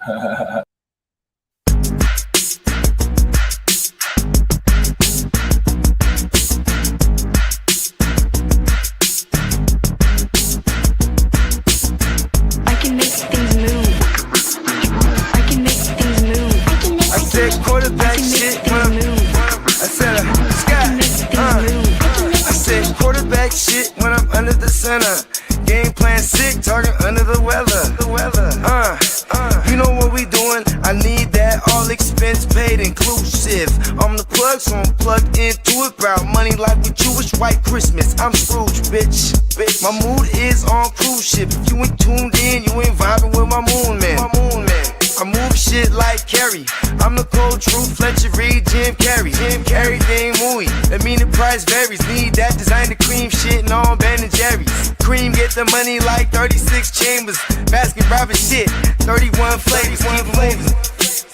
Quarterback shit when I'm I said I said quarterback shit when I'm under the center. Game plan sick, talking under the weather. You know what we doing? I need that all expense paid inclusive. I'm the plug, so I'm plugged into it. About money like with Jewish white Christmas. I'm Scrooge, bitch. My mood is on cruise ship. If you ain't tuned in, you ain't vibing with my moon man. I move shit like Kerry. I'm the cold truth, Fletcher Reed, Jim Carrey. Everything mooey, that mean the price varies. Need that designer cream shit and all Ben and Jerry's. Cream get the money like 36 chambers. Baskin Robbins shit, 31 flavors.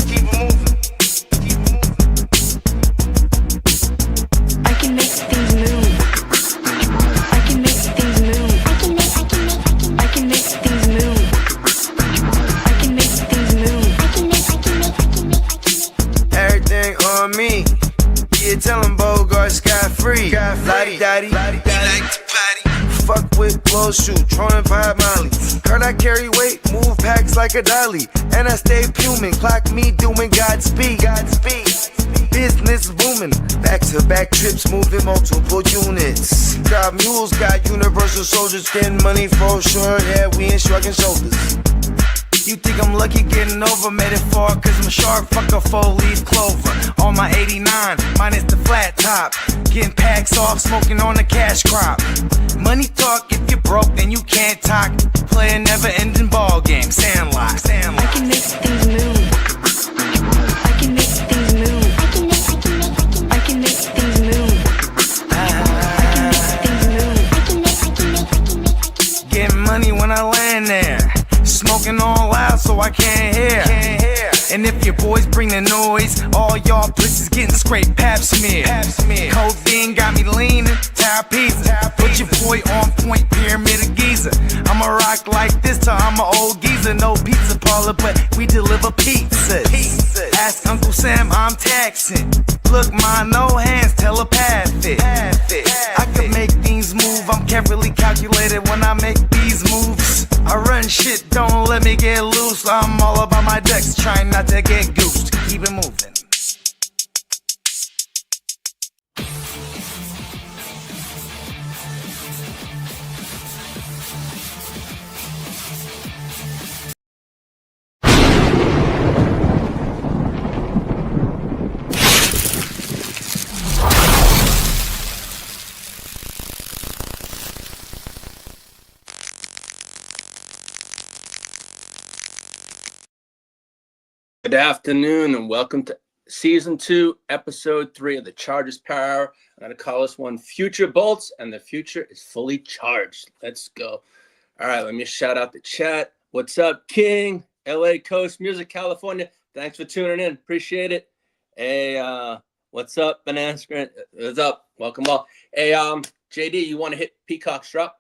Keep it moving. I can make things move. I can make things move. I can make things move. Everything on me. Yeah, tell him Bogart scot-free. Lottie Dottie, he like to potty. Fuck with blow shoot, trolling vibe Molly. Card I carry weight, move packs like a dolly. And I stay fuming, clock me doing Godspeed. Business booming, back-to-back trips moving multiple units. Got mules, got universal soldiers, getting money for sure. Yeah, we ain't shrugging shoulders. You think I'm lucky getting over, made it far, cause I'm a shark, fuck a 4-leaf clover. On my 89, minus the flat top. Getting packs off, smoking on the cash crop. Money talk, if you're broke, then you can't talk. Play a never-ending ball game, Sandlot. I can make things move. I can make things move. I can make things move. Getting money when I land there. Smoking all loud so I can't hear. And if your boys bring the noise, all y'all pussies getting scraped pap smear. Codeine got me leaning, tower pizza. Put your boy on point, pyramid of Giza. I'ma rock like this till I'm an old geezer. No pizza parlor, but we deliver pizzas. Ask Uncle Sam, I'm taxing. Look, ma, no hands, telepathic. I can make things move, I'm carefully calculated when I make these moves. I run shit, don't let me get loose. I'm all about my decks, trying not to get goosed. Keep it moving. Good afternoon and welcome to Season 2, Episode 3 of the Chargers Power. I'm going to call this one Future Bolts, and the future is fully charged. Let's go. All right, let me shout out the chat. What's up, King? LA Coast Music, California. Thanks for tuning in. Appreciate it. Hey, what's up, Banana Screen? What's up? Welcome all. Hey, JD, you want to hit Peacock's drop?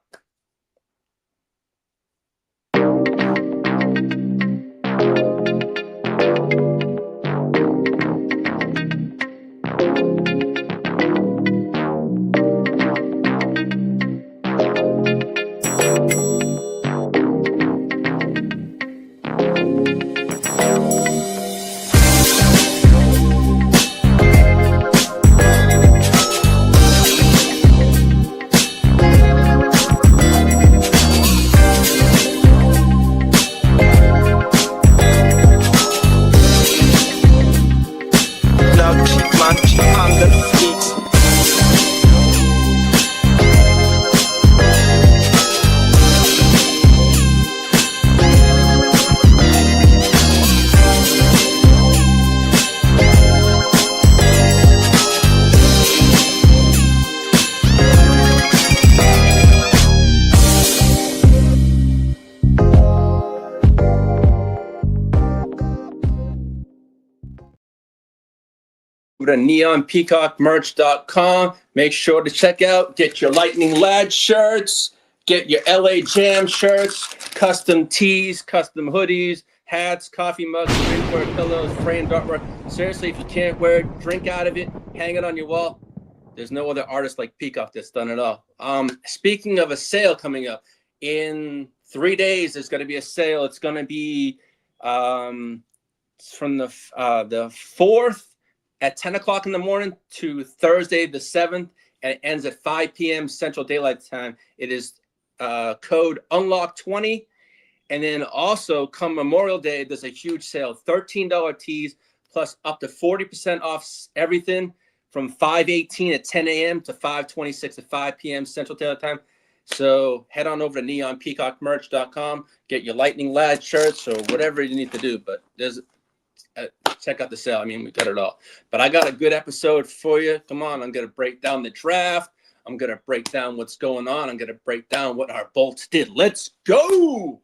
Go to neonpeacockmerch.com. Make sure to check out, get your Lightning Lad shirts, get your LA Jam shirts, custom tees, custom hoodies, hats, coffee mugs, drinkware, pillows, framed artwork. Seriously, if you can't wear it, drink out of it, hang it on your wall. There's no other artist like Peacock that's done it all. Speaking of a sale coming up, in 3 days, there's going to be a sale. It's going to be from the 4th at 10 o'clock in the morning to Thursday the 7th, and it ends at 5 p.m. Central Daylight Time. It is code UNLOCK20. And then also come Memorial Day, there's a huge sale, $13 tees plus up to 40% off everything from 5:18 at 10 a.m. to 5:26 at 5 p.m. Central Daylight Time. So head on over to neonpeacockmerch.com, get your Lightning Lad shirts or whatever you need to do. But there's check out the sale. I mean, we got it all. But I got a good episode for you. Come on, I'm going to break down the draft. I'm going to break down what's going on. I'm going to break down what our Bolts did. Let's go.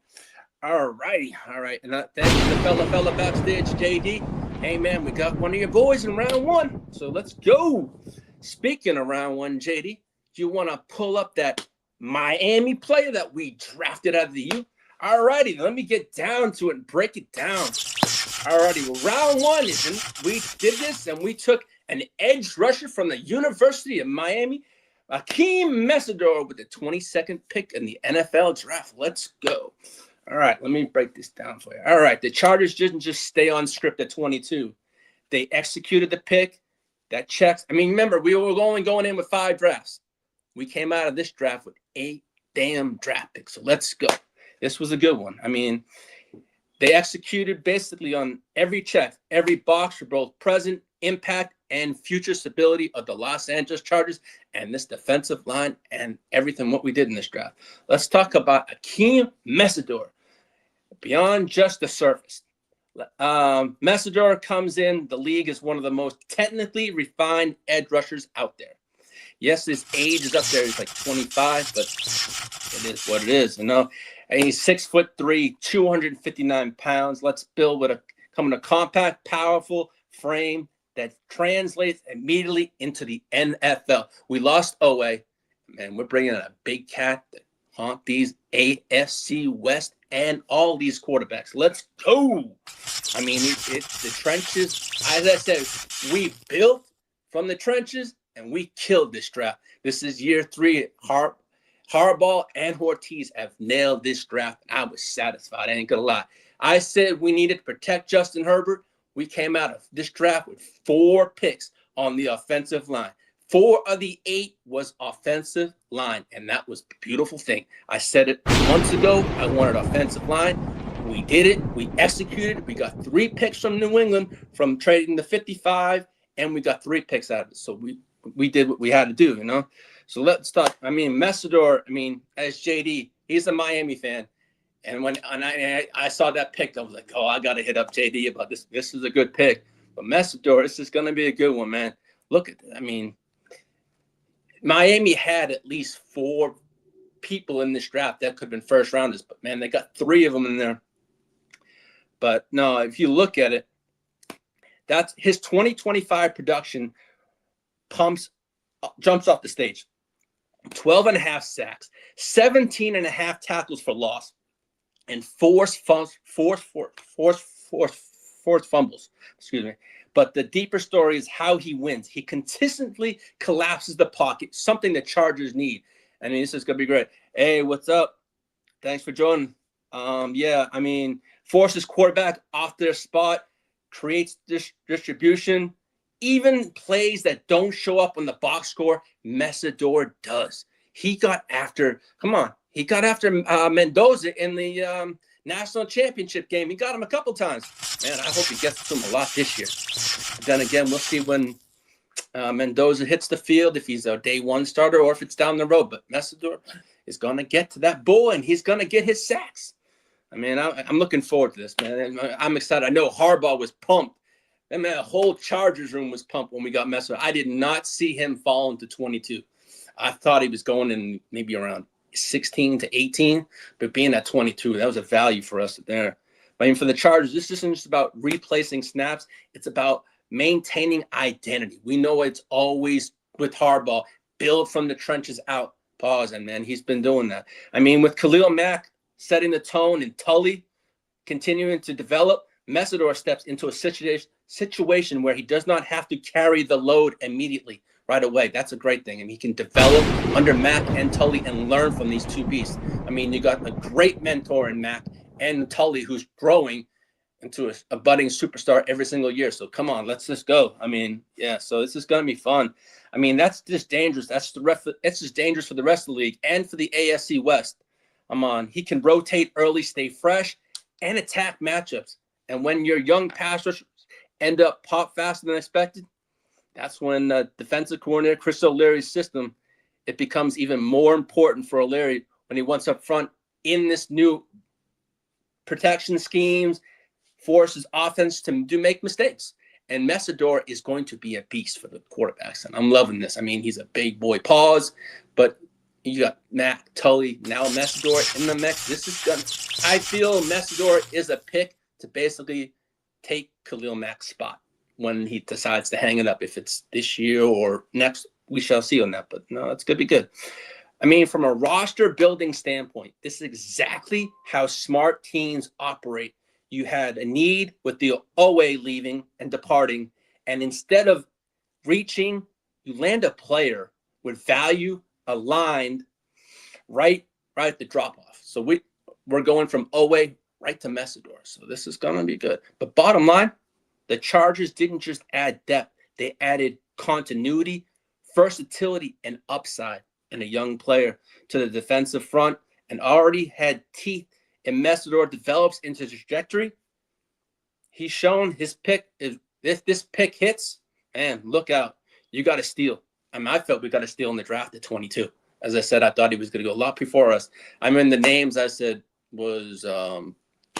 All righty. All right. And thank you to the fella backstage, JD. Hey, man, we got one of your boys in round one. So let's go. Speaking of round one, JD, do you want to pull up that Miami player that we drafted out of the U? All righty. Let me get down to it and break it down. All righty. Well, round one, we did this and we took an edge rusher from the University of Miami, Akheem Mesidor, with the 22nd pick in the NFL draft. Let's go. All right, let me break this down for you. All right, the Chargers didn't just stay on script at 22. They executed the pick. That checks. I mean, remember, we were only going in with 5 drafts. We came out of this draft with 8 damn draft picks. So let's go. This was a good one. I mean, they executed basically on every check, every box for both present impact and future stability of the Los Angeles Chargers and this defensive line and everything what we did in this draft. Let's talk about Akheem Mesidor. Beyond just the surface, Mesidor comes in. The league is one of the most technically refined edge rushers out there. Yes, his age is up there. He's like 25, but it is what it is, you know. And he's 6'3", 259 pounds. Let's build with a compact, powerful frame that translates immediately into the NFL. We lost OA, and we're bringing in a big cat that haunt these AFC West and all these quarterbacks. Let's go. I mean, it's the trenches. As I said, we built from the trenches, and we killed this draft. This is year 3. Harbaugh and Ortiz have nailed this draft. I was satisfied. I ain't gonna lie. I said we needed to protect Justin Herbert. We came out of this draft with 4 picks on the offensive line. 4 of the 8 was offensive line, and that was a beautiful thing. I said it months ago. I wanted offensive line. We did it. We executed. We got 3 picks from New England from trading the 55, and we got 3 picks out of it. So we did what we had to do, you know. So let's talk. I mean, Mesidor, as JD, he's a Miami fan. And when I saw that pick, I was like, oh, I got to hit up JD about this. This is a good pick. But Mesidor, this is going to be a good one, man. Look at that. Miami had at least 4 people in this draft that could have been first rounders. But, man, they got 3 of them in there. But, no, if you look at it, that's his 2025 production jumps off the stage. 12.5 sacks, 17.5 tackles for loss, and forced fumbles. Excuse me. But the deeper story is how he wins. He consistently collapses the pocket, something the Chargers need. This is gonna be great. Hey, what's up? Thanks for joining. Forces quarterback off their spot, creates distribution. Even plays that don't show up on the box score, Mesidor does. He got after Mendoza in the national championship game. He got him a couple times. Man, I hope he gets to him a lot this year. Then again, we'll see when Mendoza hits the field, if he's a day 1 starter or if it's down the road. But Mesidor is going to get to that bull, and he's going to get his sacks. I'm looking forward to this, man. I'm excited. I know Harbaugh was pumped. And the whole Chargers room was pumped when we got Mesidor. I did not see him fall into 22. I thought he was going in maybe around 16 to 18, but being at 22, that was a value for us there. For the Chargers, this isn't just about replacing snaps. It's about maintaining identity. We know it's always with Harbaugh, build from the trenches out. Pause, and man, he's been doing that. With Khalil Mack setting the tone and Tully, continuing to develop, Mesidor steps into a situation where he does not have to carry the load immediately right away. That's a great thing. And he can develop under Mack and Tully and learn from these two beasts. I mean, you got a great mentor in Mack and Tully who's growing into a budding superstar every single year. So come on, let's just go. I mean, yeah, so this is going to be fun. I mean, that's just dangerous. It's just dangerous for the rest of the league and for the AFC West. I'm on. He can rotate early, stay fresh, and attack matchups. And when your young pass rushers end up pop faster than expected, that's when defensive coordinator Chris O'Leary's system, it becomes even more important for O'Leary when he wants up front in this new protection schemes, forces offense to make mistakes. And Mesidor is going to be a beast for the quarterbacks. And I'm loving this. I mean, he's a big boy. Pause. But you got Mack, Tully, now Mesidor in the mix. This is good. I feel Mesidor is a pick to basically take Khalil Mack's spot when he decides to hang it up. If it's this year or next, we shall see on that. But no, it's going to be good. I mean, from a roster building standpoint, this is exactly how smart teams operate. You had a need with the Owe leaving and departing, and instead of reaching, you land a player with value aligned right at the drop-off. So we're going from Owe right to Mesidor. So this is going to be good. But bottom line, the Chargers didn't just add depth. They added continuity, versatility, and upside in a young player to the defensive front and already had teeth. And Mesidor develops into trajectory. He's shown his pick. If this pick hits, man, look out. You got to steal. I mean, I felt we got to steal in the draft at 22. As I said, I thought he was going to go a lot before us. I mean, the names I said was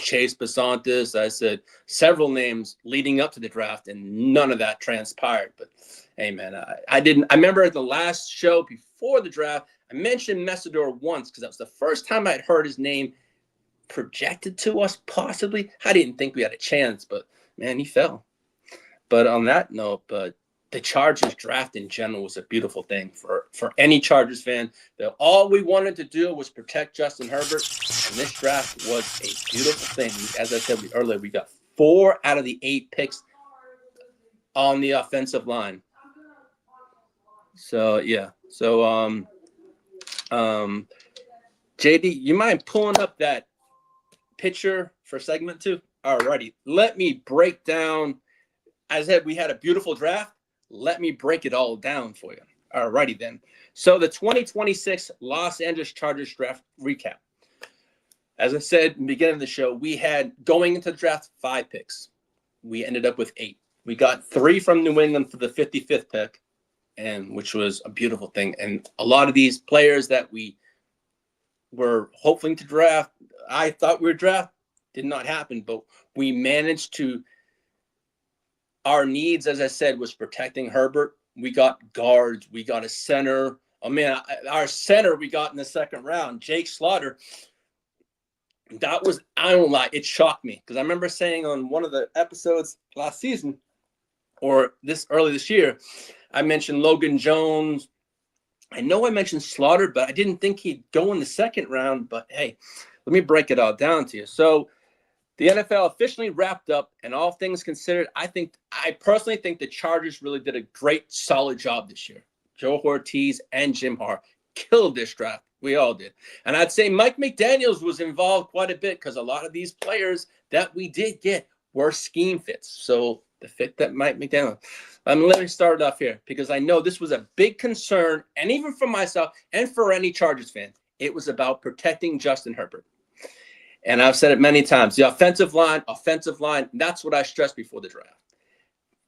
Chase Basantis. I said several names leading up to the draft, and none of that transpired. But, hey, man, I remember at the last show before the draft, I mentioned Mesidor once because that was the first time I'd heard his name projected to us, possibly. I didn't think we had a chance, but, man, he fell. But on that note, the Chargers draft in general was a beautiful thing for any Chargers fan. That all we wanted to do was protect Justin Herbert, and this draft was a beautiful thing. As I said earlier, we got 4 out of the 8 picks on the offensive line. So yeah. So JD, you mind pulling up that picture for segment 2? Alrighty, let me break down. As I said, we had a beautiful draft. Let me break it all down for you. Alrighty then. So the 2026 Los Angeles Chargers draft recap. As I said in the beginning of the show, we had, going into the draft, 5 picks. We ended up with 8. We got 3 from New England for the 55th pick, and which was a beautiful thing. And a lot of these players that we were hoping to draft, I thought we were draft, did not happen, but we managed to. Our needs, as I said, was protecting Herbert. We got guards. We got a center. Oh, man, our center we got in the second round, Jake Slaughter. That was, I don't lie, it shocked me. Because I remember saying on one of the episodes last season, or early this year, I mentioned Logan Jones. I know I mentioned Slaughter, but I didn't think he'd go in the second round. But, hey, let me break it all down to you. So, the NFL officially wrapped up, and all things considered, I personally think the Chargers really did a great, solid job this year. Joe Ortiz and Jim Harbaugh killed this draft. We all did. And I'd say Mike McDaniels was involved quite a bit because a lot of these players that we did get were scheme fits. So the fit that Mike McDaniels. Let me start it off here because I know this was a big concern, and even for myself and for any Chargers fan, it was about protecting Justin Herbert. And I've said it many times, the offensive line, that's what I stressed before the draft.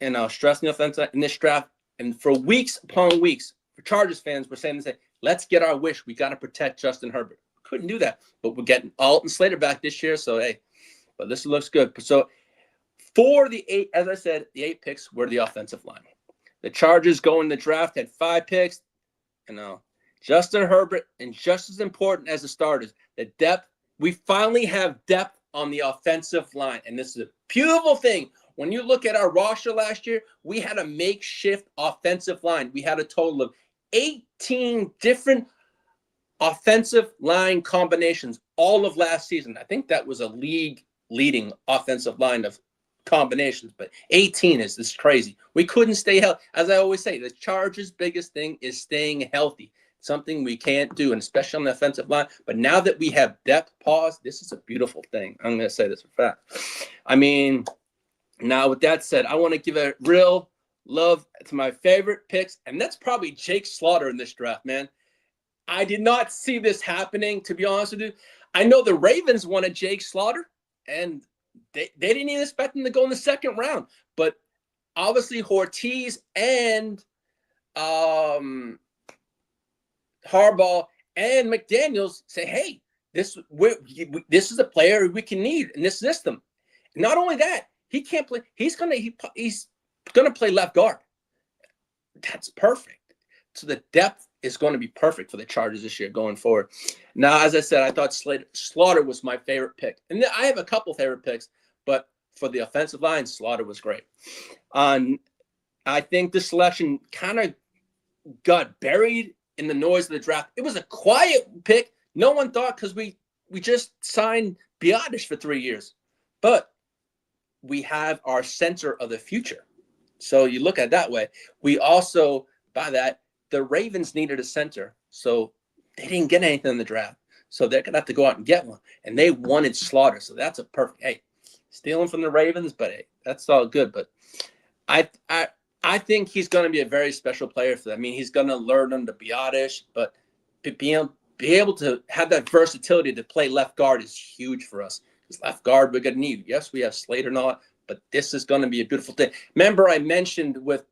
And I was stressing the offensive in this draft. And for weeks upon weeks, for Chargers fans, we're saying, let's get our wish. We got to protect Justin Herbert. Couldn't do that. But we're getting Alton Slater back this year. So, hey, but this looks good. So for the 8, as I said, the 8 picks were the offensive line. The Chargers going the draft had 5 picks. Justin Herbert, and just as important as the starters, the depth. We finally have depth on the offensive line, and this is a beautiful thing. When you look at our roster last year, we had a makeshift offensive line. We had a total of 18 different offensive line combinations all of last season. I think that was a league leading offensive line of combinations, but 18 is this crazy. We couldn't stay healthy. As I always say, the Chargers' biggest thing is staying healthy. Something we can't do, and especially on the offensive line. But now that we have depth, this is a beautiful thing. I'm going to say this for fact. I mean, now with that said, I want to give a real love to my favorite picks, and that's probably Jake Slaughter in this draft, man. I did not see this happening, to be honest with you. I know the Ravens wanted Jake Slaughter, and they didn't even expect him to go in the second round. But obviously Ortiz and Harbaugh and McDaniels say, hey, this is a player we can need in this system. Not only that, he can't play. He's gonna play left guard. That's perfect. So the depth is going to be perfect for the Chargers this year going forward. Now, as I said, I thought Slaughter was my favorite pick, and I have a couple favorite picks, but for the offensive line, Slaughter was great. I think the selection kind of got buried in the noise of the draft. It was a quiet pick. No one thought, because we just signed Biotish for 3 years, but we have our center of the future. So you look at it that way. We also, by that, the Ravens needed a center, so they didn't get anything in the draft. So they're going to have to go out and get one. And they wanted Slaughter, so that's a perfect, hey, stealing from the Ravens, but hey, that's all good. But I think he's going to be a very special player for them. I mean, he's going to learn under Biotish, but be able to have that versatility to play left guard is huge for us. Because left guard, we're going to need. Yes, we have Slater not, but this is going to be a beautiful thing. Remember, I mentioned with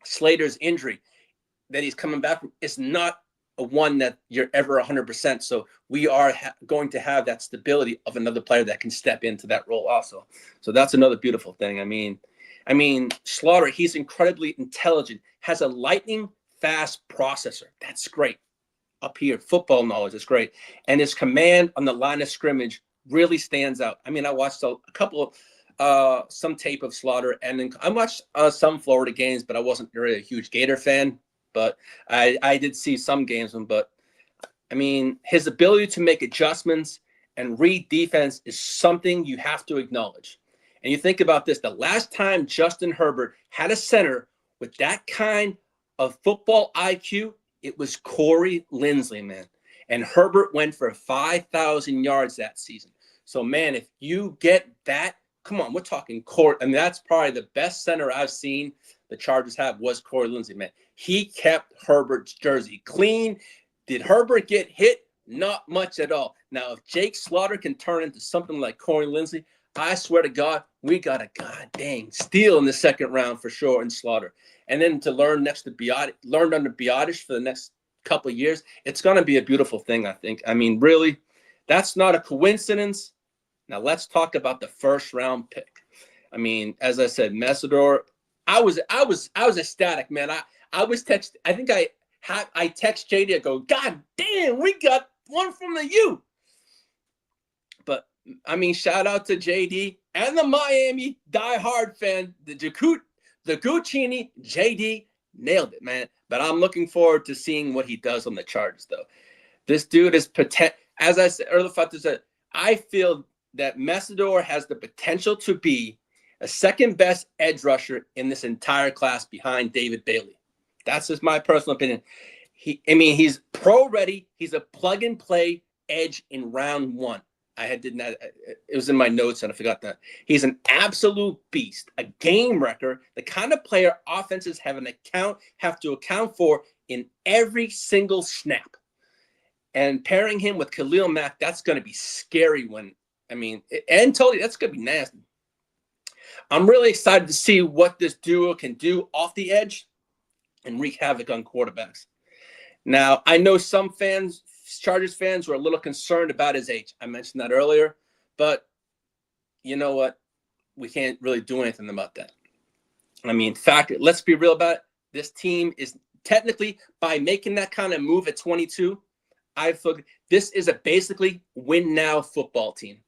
Slater's injury that he's coming back from. It's not a one that you're ever 100%. So we are going to have that stability of another player that can step into that role also. So that's another beautiful thing. I mean, Slaughter, he's incredibly intelligent, has a lightning fast processor. That's great. Up here, football knowledge is great. And his command on the line of scrimmage really stands out. I mean, I watched a couple of some tape of Slaughter, and then I watched some Florida games, but I wasn't really a huge Gator fan. But I did see some games of him. But I mean, his ability to make adjustments and read defense is something you have to acknowledge. And you think about this, the last time Justin Herbert had a center with that kind of football IQ, it was Corey Linsley, man. And Herbert went for 5,000 yards that season. So, man, if you get that, come on, we're talking Corey. I mean, that's probably the best center I've seen the Chargers have was Corey Linsley, man. He kept Herbert's jersey clean. Did Herbert get hit? Not much at all. Now, if Jake Slaughter can turn into something like Corey Linsley, I swear to God, we got a goddamn steal in the second round for sure in Slaughter. And then to learn learn under Biotish for the next couple of years, it's going to be a beautiful thing, I think. I mean, really, that's not a coincidence. Now let's talk about the first round pick. I mean, as I said, Mesidor, I was ecstatic, man. I was text. I think I text JD. I go, God damn, we got one from the U. But I mean, shout out to JD and the Miami diehard fan, the Guccini. JD nailed it, man. But I'm looking forward to seeing what he does on the Chargers, though. This dude is as I said earlier, I feel that Mesidor has the potential to be a second best edge rusher in this entire class behind David Bailey. That's just my personal opinion. He's pro ready. He's a plug and play edge in round one. It was in my notes and I forgot that. He's an absolute beast, a game wrecker, the kind of player offenses have to account for in every single snap. And pairing him with Khalil Mack, that's going to be scary that's going to be nasty. I'm really excited to see what this duo can do off the edge and wreak havoc on quarterbacks. Now, I know some Chargers fans were a little concerned about his age. I mentioned that earlier, but you know what? We can't really do anything about that. I mean, let's be real about it. This team is technically, by making that kind of move at 22, I feel this is a basically win now football team.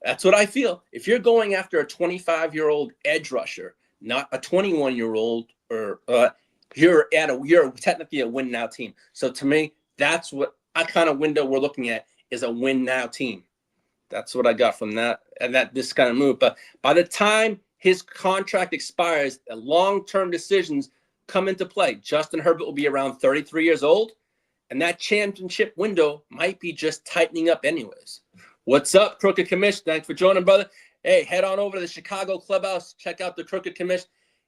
That's what I feel. If you're going after a 25-year-old edge rusher, not a 21-year-old, or you're technically a win now team. So to me, that's what kind of window we're looking at, is a win now team. That's what I got from that and this kind of move. But by the time his contract expires, long-term decisions come into play. Justin Herbert will be around 33 years old, and that championship window might be just tightening up anyways. What's up, Crooked Commish? Thanks for joining, brother. Hey, head on over to the Chicago Clubhouse. Check out the Crooked Commish.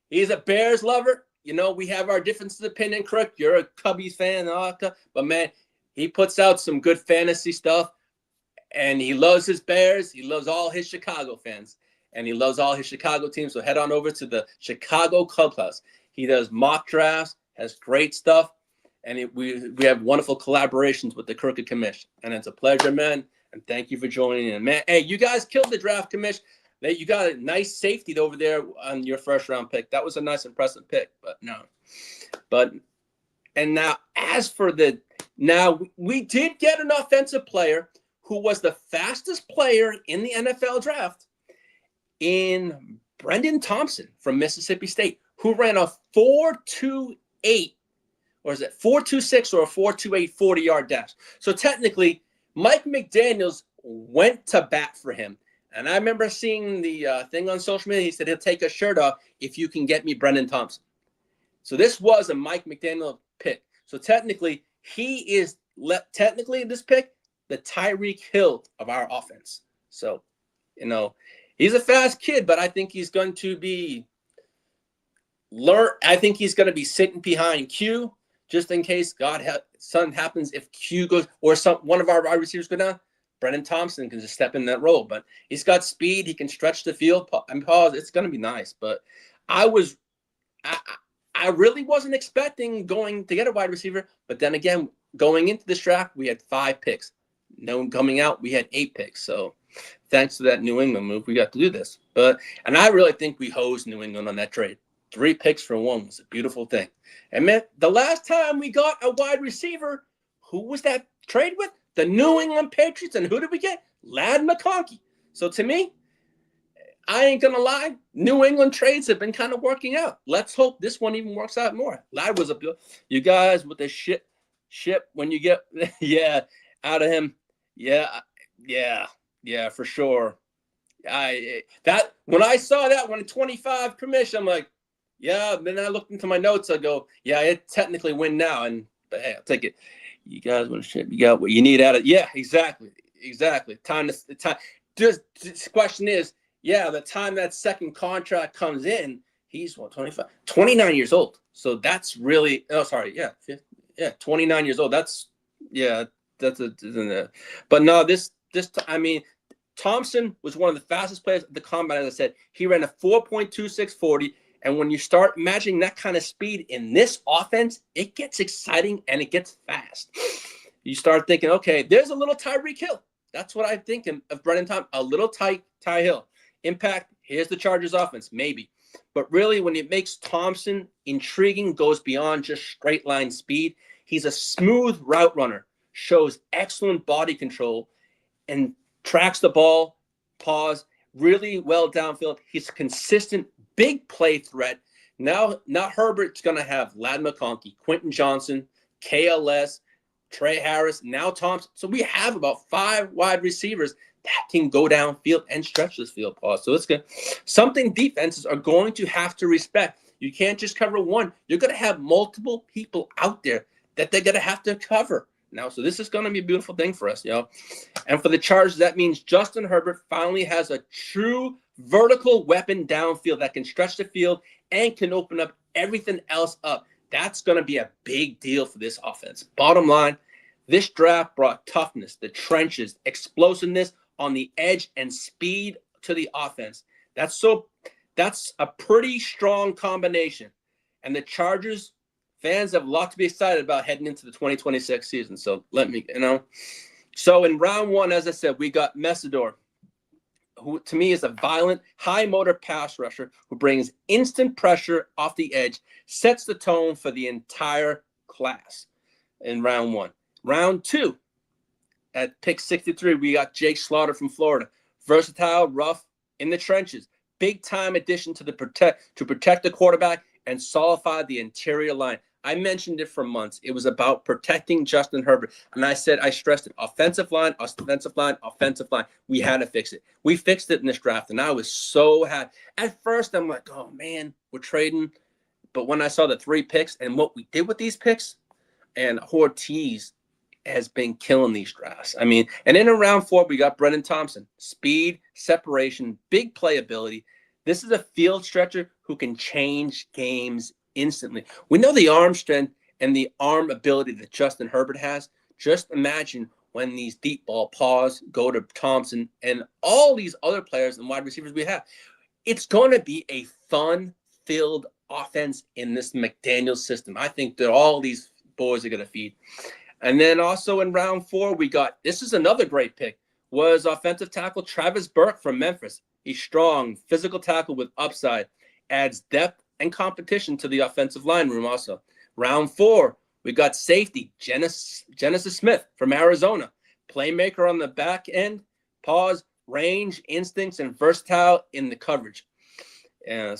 He's a Bears lover. You know, we have our differences of opinion, Crook. You're a Cubbies fan, but man, he puts out some good fantasy stuff, and he loves his Bears. He loves all his Chicago fans, and he loves all his Chicago teams. So head on over to the Chicago Clubhouse. He does mock drafts, has great stuff, and we have wonderful collaborations with the Crooked Commish. And it's a pleasure, man. And thank you for joining in, man. Hey, you guys killed the draft, Commish. You got a nice safety over there on your first round pick. That was a nice, impressive pick, and now as for we did get an offensive player who was the fastest player in the NFL draft in Brenen Thompson from Mississippi State, who ran a 4.28, or is it 4.26 or a 4.28 40-yard dash. So technically, Mike McDaniels went to bat for him. And I remember seeing the thing on social media. He said he'll take his shirt off if you can get me Brenen Thompson. So this was a Mike McDaniel pick. So technically, he is this pick, the Tyreek Hill of our offense. So, he's a fast kid, but I think he's going to be I think he's going to be sitting behind Q just in case something happens if Q goes or one of our wide receivers go down. Brenen Thompson can just step in that role, but he's got speed. He can stretch the field and pause. It's going to be nice. But I really wasn't expecting going to get a wide receiver. But then again, going into this draft, we had 5 picks. Coming out, we had 8 picks. So thanks to that New England move, we got to do this. And I really think we hosed New England on that trade. 3 picks for 1 was a beautiful thing. And man, the last time we got a wide receiver, who was that trade with? The New England Patriots. And who did we get? McConkey. So to me, I ain't going to lie. New England trades have been kind of working out. Let's hope this one even works out more. Lad was you guys with the ship when you get, out of him. Yeah, for sure. When I saw that one 25 commission, I'm like, yeah. Then I looked into my notes. I go, yeah, it technically win now. But hey, I'll take it. You guys want to ship? You got what you need out of it. Yeah, exactly. Time. Just the question is, the time that second contract comes in, he's 25, 29 years old. So that's really 29 years old. But no, Thompson was one of the fastest players at the combine. As I said, he ran a 4.26 40. And when you start matching that kind of speed in this offense, it gets exciting and it gets fast. You start thinking, okay, there's a little Tyreek Hill. That's what I'm thinking of Brenen Thompson, a little Ty Hill. Impact, here's the Chargers offense, maybe. But really, when it makes Thompson intriguing, goes beyond just straight line speed. He's a smooth route runner, shows excellent body control, and tracks the ball, pause, really well downfield. He's a consistent big play threat. Now Herbert's going to have Lad McConkey, Quentin Johnston, KLS, Trey Harris, now Thompson. So we have about 5 wide receivers that can go downfield and stretch this field. So it's good. Something defenses are going to have to respect. You can't just cover one. You're going to have multiple people out there that they're going to have to cover now. So this is going to be a beautiful thing for us, And for the Chargers, that means Justin Herbert finally has a true vertical weapon downfield that can stretch the field and can open up everything else up. That's going to be a big deal for this offense. Bottom line, this draft brought toughness, the trenches, explosiveness on the edge, and speed to the offense. That's a pretty strong combination. And the Chargers fans have a lot to be excited about heading into the 2026 season. So So in round 1, as I said, we got Mesidor, who to me is a violent, high motor pass rusher who brings instant pressure off the edge, sets the tone for the entire class in round 1. Round 2, at pick 63, we got Jake Slaughter from Florida. Versatile, rough, in the trenches. Big time addition to protect the quarterback and solidify the interior line. I mentioned it for months. It was about protecting Justin Herbert. And I stressed it. Offensive line, offensive line, offensive line. We had to fix it. We fixed it in this draft. And I was so happy. At first, I'm like, oh, man, we're trading. But when I saw the 3 picks and what we did with these picks, and Ortiz has been killing these drafts. I mean, and in round 4, we got Brenen Thompson. Speed, separation, big playability. This is a field stretcher who can change games instantly. We know the arm strength and the arm ability that Justin Herbert has. Just imagine when these deep ball paws go to Thompson and all these other players and wide receivers we have. It's going to be a fun-filled offense in this McDaniels system. I think that all these boys are going to feed. And then also in round 4, we got, this is another great pick, was offensive tackle Travis Burke from Memphis. He's strong, physical tackle with upside, adds depth and competition to the offensive line room also. Round 4, we got safety Genesis Smith from Arizona. Playmaker on the back end, pause, range, instincts, and versatile in the coverage. And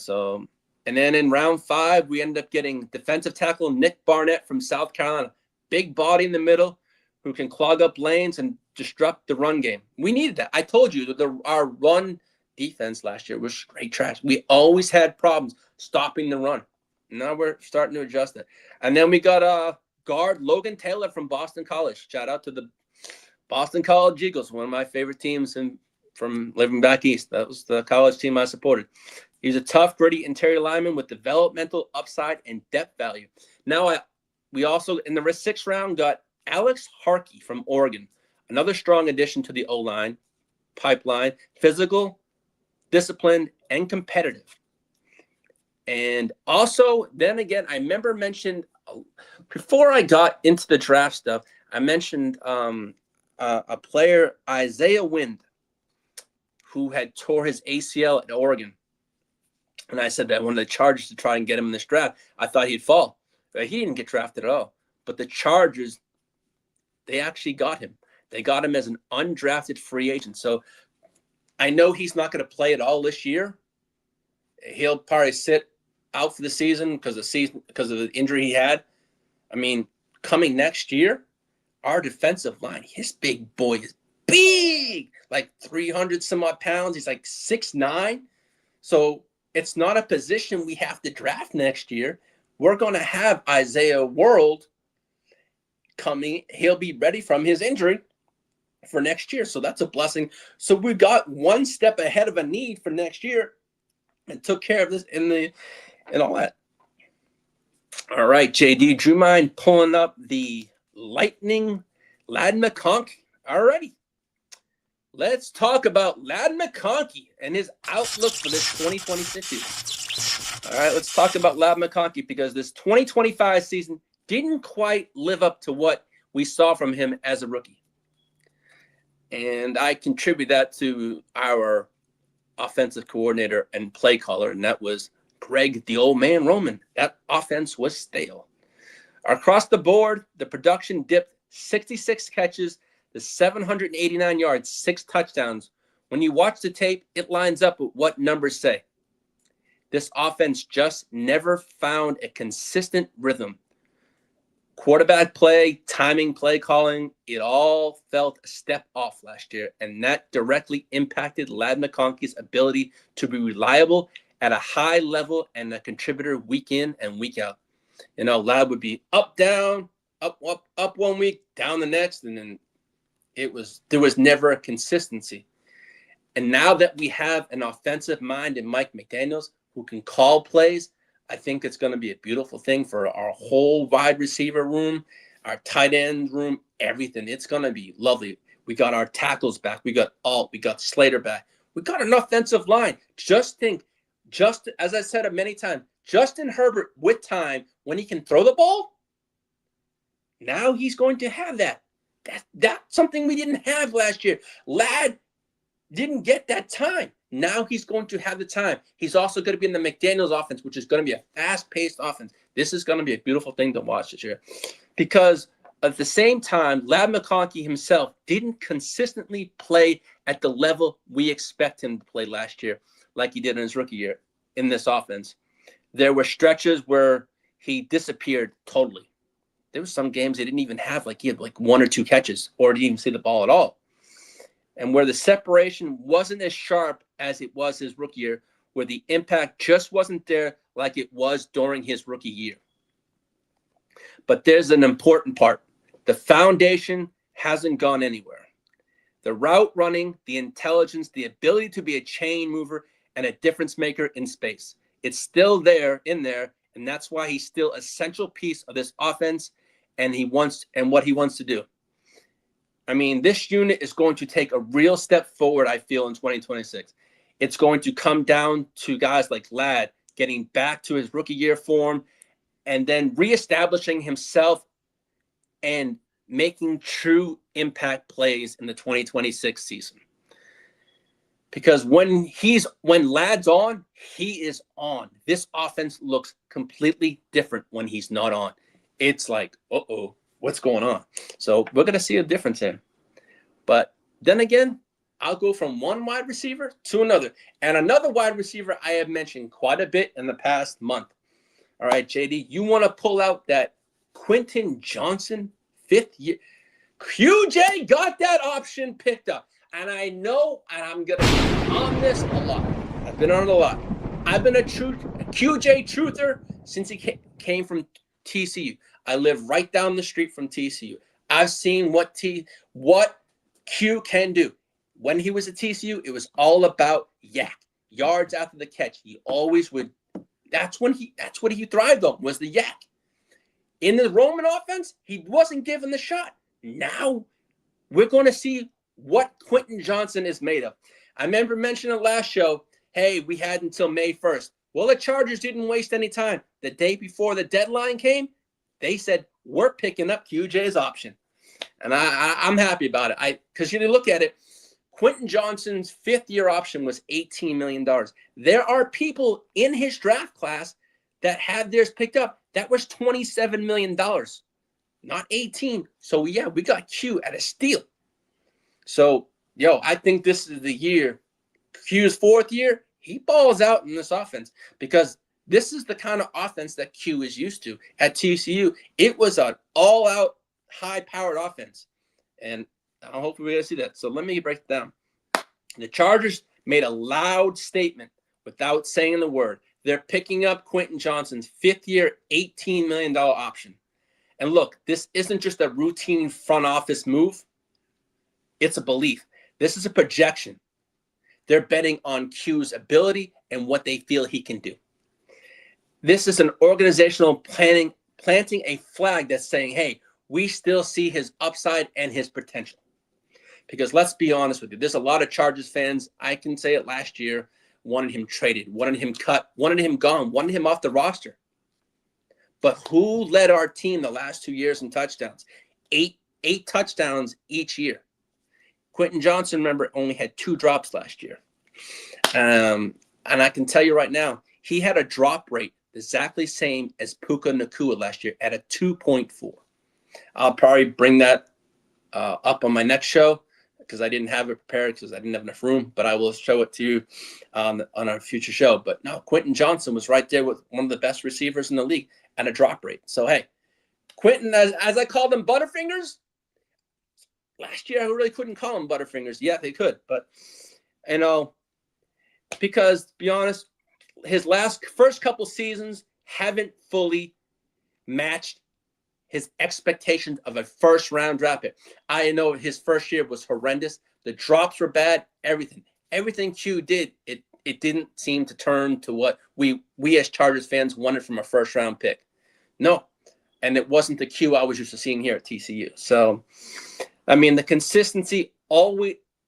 then in round 5, we ended up getting defensive tackle Nick Barnett from South Carolina. Big body in the middle who can clog up lanes and disrupt the run game. We needed that. I told you that our run defense last year was straight trash. We always had problems stopping the run. Now we're starting to adjust it. And then we got guard Logan Taylor from Boston College. Shout out to the Boston College Eagles, one of my favorite teams from living back east. That was the college team I supported. He's a tough, gritty interior lineman with developmental upside and depth value. Now, we also, in the 6th round, got Alex Harkey from Oregon, another strong addition to the O-line, pipeline, physical, disciplined, and competitive. And also, then again, I remember mentioned, before I got into the draft stuff, I mentioned a player, Isaiah Wind, who had tore his ACL at Oregon. And I said that one of the Chargers to try and get him in this draft, I thought he'd fall. But he didn't get drafted at all. But the Chargers, they actually got him. They got him as an undrafted free agent. So I know he's not going to play at all this year. He'll probably sit out for the season because of the injury he had. I mean, coming next year, our defensive line, his big boy is big, like 300 some odd pounds. He's like 6'9". So it's not a position we have to draft next year. We're going to have Isaiah World coming. He'll be ready from his injury for next year. So that's a blessing. So we got one step ahead of a need for next year and took care of this and all that. All right, JD, do you mind pulling up the Lightning Ladd McConkey? All righty. Let's talk about Ladd McConkey and his outlook for this 2026 season. All right, let's talk about Ladd McConkey because this 2025 season didn't quite live up to what we saw from him as a rookie. And I contribute that to our offensive coordinator and play caller, and that was Greg, the old man Roman. That offense was stale. Across the board, the production dipped 66 catches to 789 yards, 6 touchdowns. When you watch the tape, it lines up with what numbers say. This offense just never found a consistent rhythm. Quarterback play, timing, play calling, it all felt a step off last year, and that directly impacted Ladd McConkey's ability to be reliable at a high level and a contributor week in and week out. You know, Ladd would be up, down, up 1 week, down the next, and then there was never a consistency. And now that we have an offensive mind in Mike McDaniels who can call plays, I think it's going to be a beautiful thing for our whole wide receiver room, our tight end room, everything. It's going to be lovely. We got our tackles back. We got Alt. We got Slater back. We got an offensive line. Just as I said it many times, Justin Herbert with time, when he can throw the ball, now he's going to have that. That's something we didn't have last year. Ladd didn't get that time. Now he's going to have the time. He's also going to be in the McDaniels offense, which is going to be a fast-paced offense. This is going to be a beautiful thing to watch this year. Because at the same time, Ladd McConkey himself didn't consistently play at the level we expect him to play last year, like he did in his rookie year in this offense. There were stretches where he disappeared totally. There were some games they didn't even have, like, he had like 1 or 2 catches or didn't even see the ball at all. And where the separation wasn't as sharp as it was his rookie year, where the impact just wasn't there like it was during his rookie year. But there's an important part. The foundation hasn't gone anywhere. The route running, the intelligence, the ability to be a chain mover and a difference maker in space. It's still there in there, and that's why he's still an essential piece of this offense and what he wants to do. I mean, this unit is going to take a real step forward, I feel, in 2026. It's going to come down to guys like Ladd getting back to his rookie year form and then reestablishing himself and making true impact plays in the 2026 season. Because when Ladd's on, he is on. This offense looks completely different when he's not on. It's like, uh-oh, what's going on? So we're going to see a difference here. But then again, I'll go from one wide receiver to another. And another wide receiver I have mentioned quite a bit in the past month. All right, JD, you want to pull out that Quentin Johnston 5th year. QJ got that option picked up. And I know, and I'm going to be on this a lot. I've been on it a lot. I've been a QJ truther since he came from TCU. I live right down the street from TCU. I've seen what Q can do. When he was at TCU, it was all about yak, yards after the catch. He always would. That's what he thrived on, was the yak. In the Roman offense, he wasn't given the shot. Now we're going to see what Quentin Johnston is made of. I remember mentioning last show, hey, we had until May 1st. Well, the Chargers didn't waste any time. The day before the deadline came, they said, we're picking up QJ's option. And I'm happy about it. Because you look at it, Quentin Johnston's 5th year option was $18 million. There are people in his draft class that had theirs picked up. That was $27 million, not 18. So, yeah, we got Q at a steal. So, I think this is the year. Q's 4th year, he balls out in this offense because this is the kind of offense that Q is used to at TCU. It was an all-out, high-powered offense. And hopefully we're going to see that. So let me break it down. The Chargers made a loud statement without saying the word. They're picking up Quentin Johnston's 5th year, $18 million option. And look, this isn't just a routine front office move. It's a belief. This is a projection. They're betting on Q's ability and what they feel he can do. This is an organizational planting a flag that's saying, hey, we still see his upside and his potential. Because let's be honest with you, there's a lot of Chargers fans, I can say it last year, wanted him traded, wanted him cut, wanted him gone, wanted him off the roster. But who led our team the last 2 years in touchdowns? Eight touchdowns each year. Quentin Johnston, remember, only had 2 drops last year. And I can tell you right now, he had a drop rate exactly same as Puka Nacua last year at a 2.4. I'll probably bring that up on my next show because I didn't have it prepared because I didn't have enough room, but I will show it to you on our future show. But no, Quentin Johnston was right there with one of the best receivers in the league at a drop rate. So, hey, Quentin, as I called him Butterfingers, last year I really couldn't call him Butterfingers. Yeah, they could. But, because to be honest, his first couple seasons haven't fully matched his expectations of a first-round draft pick. I know his first year was horrendous. The drops were bad. Everything Q did, it didn't seem to turn to what we as Chargers fans wanted from a first-round pick. No, and it wasn't the Q I was used to seeing here at TCU. So, I mean, the consistency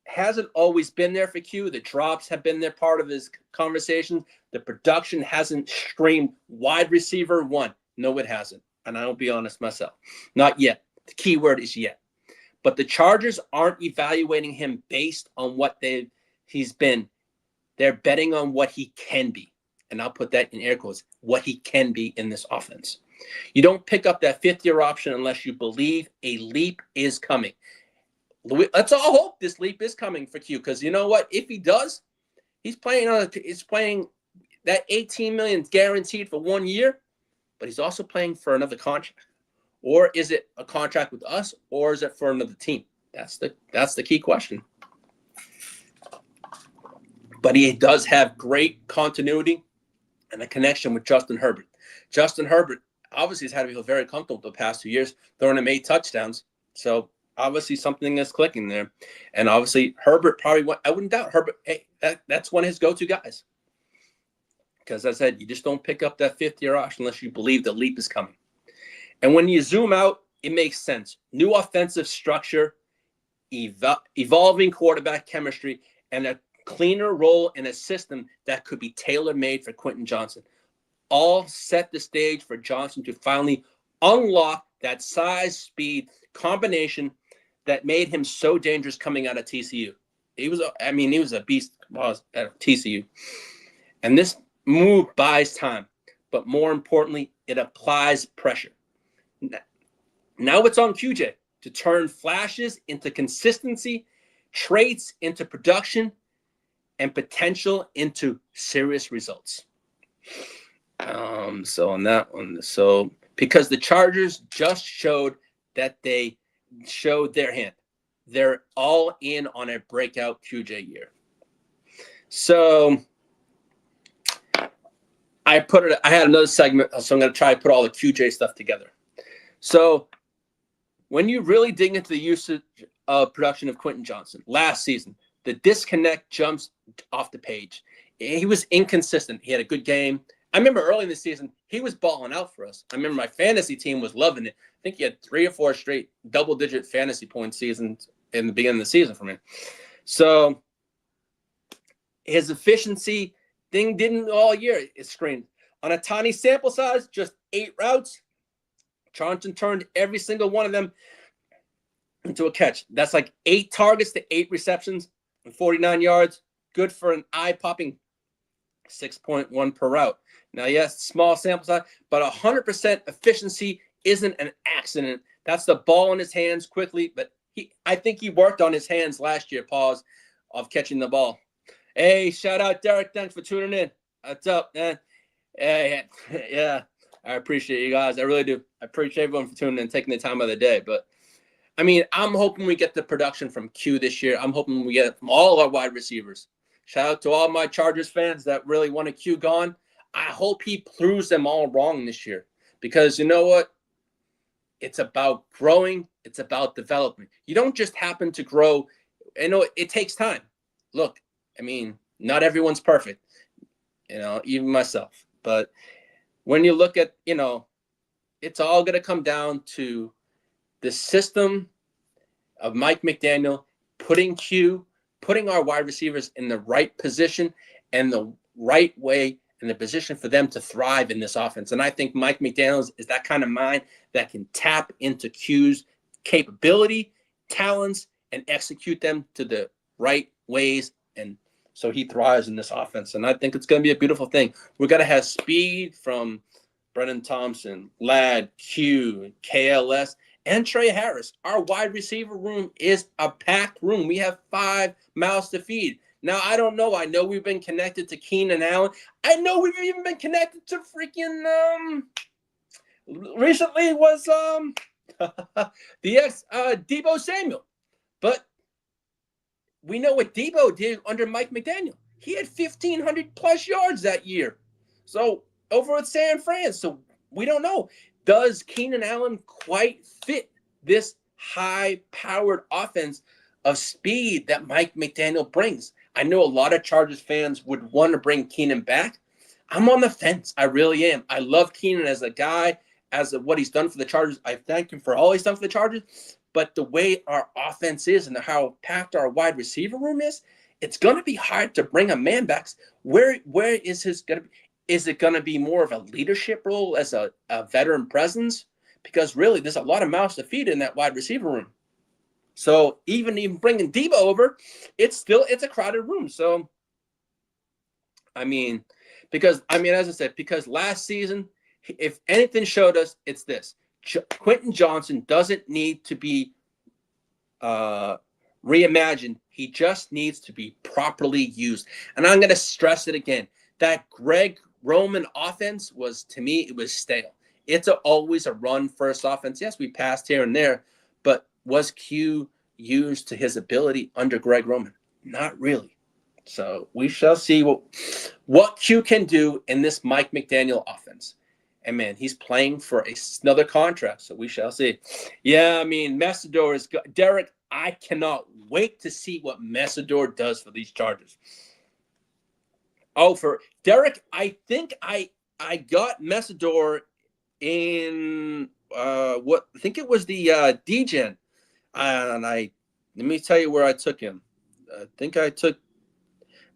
hasn't always been there for Q. The drops have been there part of his conversation. The production hasn't screamed wide receiver 1. No, it hasn't. And I'll be honest myself. Not yet. The key word is yet. But the Chargers aren't evaluating him based on what he's been. They're betting on what he can be. And I'll put that in air quotes, what he can be in this offense. You don't pick up that 5th year option unless you believe a leap is coming. Let's all hope this leap is coming for Q, because you know what? If he does, he's playing that $18 million guaranteed for 1 year. but he's also playing for another contract. Or is it a contract with us, or is it for another team? That's the key question. But he does have great continuity and a connection with Justin Herbert. Justin Herbert obviously has had to feel very comfortable the past 2 years, throwing him 8 touchdowns. So obviously something is clicking there. And obviously Herbert probably I wouldn't doubt Herbert. Hey, that's one of his go-to guys. Because as I said, you just don't pick up that fifth-year option unless you believe the leap is coming. And when you zoom out, it makes sense. New offensive structure, evolving quarterback chemistry, and a cleaner role in a system that could be tailor-made for Quentin Johnston. All set the stage for Johnston to finally unlock that size, speed combination that made him so dangerous coming out of TCU. He was a beast at TCU. And this move buys time, but more importantly, it applies pressure. Now it's on QJ to turn flashes into consistency, traits into production, and potential into serious results. So on that one, because the Chargers just showed that they showed their hand. They're all in on a breakout QJ year. So I had another segment, so I'm going to try to put all the QJ stuff together. So when you really dig into the usage of production of Quentin Johnston last season, the disconnect jumps off the page. He was inconsistent. He had a good game. I remember early in the season, he was balling out for us. I remember my fantasy team was loving it. I think he had 3 or 4 straight double-digit fantasy point seasons in the beginning of the season for me. So his efficiency thing didn't all year. It screamed. On a tiny sample size, just 8 routes, Johnston turned every single one of them into a catch. That's like 8 targets to 8 receptions and 49 yards. Good for an eye-popping 6.1 per route. Now, yes, small sample size, but 100% efficiency isn't an accident. That's the ball in his hands quickly, but I think he worked on his hands last year, of catching the ball. Hey, shout out Derek. Thanks for tuning in. What's up, man? Hey, yeah, I appreciate you guys. I really do. I appreciate everyone for tuning in and taking the time of the day. But, I mean, I'm hoping we get the production from Q this year. I'm hoping we get it from all our wide receivers. Shout out to all my Chargers fans that really want a Q gone. I hope he proves them all wrong this year, because you know what? It's about growing. It's about development. You don't just happen to grow. I know it takes time. Look, I mean, not everyone's perfect, even myself. But when you look at, it's all going to come down to the system of Mike McDaniel putting our wide receivers in the right position and the right way in the position for them to thrive in this offense. And I think Mike McDaniel is that kind of mind that can tap into Q's capability, talents, and execute them to the right ways. And so he thrives in this offense. And I think it's going to be a beautiful thing. We're going to have speed from Brenen Thompson, Ladd, Q, KLS, and Trey Harris. Our wide receiver room is a packed room. We have 5 mouths to feed. Now, I don't know. I know we've been connected to Keenan Allen. I know we've even been connected to freaking recently was the ex Deebo Samuel. But we know what Deebo did under Mike McDaniel. He had 1,500 plus yards that year. So over at San Fran. So we don't know. Does Keenan Allen quite fit this high-powered offense of speed that Mike McDaniel brings? I know a lot of Chargers fans would want to bring Keenan back. I'm on the fence. I really am. I love Keenan as a guy, what he's done for the Chargers. I thank him for all he's done for the Chargers. But the way our offense is and how packed our wide receiver room is, it's going to be hard to bring a man back. Where is his going to be? Is it going to be more of a leadership role as a veteran presence? Because really, there's a lot of mouths to feed in that wide receiver room. So even bringing Deebo over, it's a crowded room. So, as I said, because last season, if anything showed us, it's this. Quentin Johnston doesn't need to be reimagined. He just needs to be properly used. And I'm going to stress it again. That Greg Roman offense was, to me, it was stale. it's always a run-first offense. Yes, we passed here and there, but was Q used to his ability under Greg Roman? Not really. So we shall see what Q can do in this Mike McDaniel offense. And, man, he's playing for another contract, so we shall see. Yeah, I mean, Mesidor is good. Derek, I cannot wait to see what Mesidor does for these Chargers. Oh, for Derek, I think I got Mesidor in I think it was the D-Gen. And let me tell you where I took him. I think I took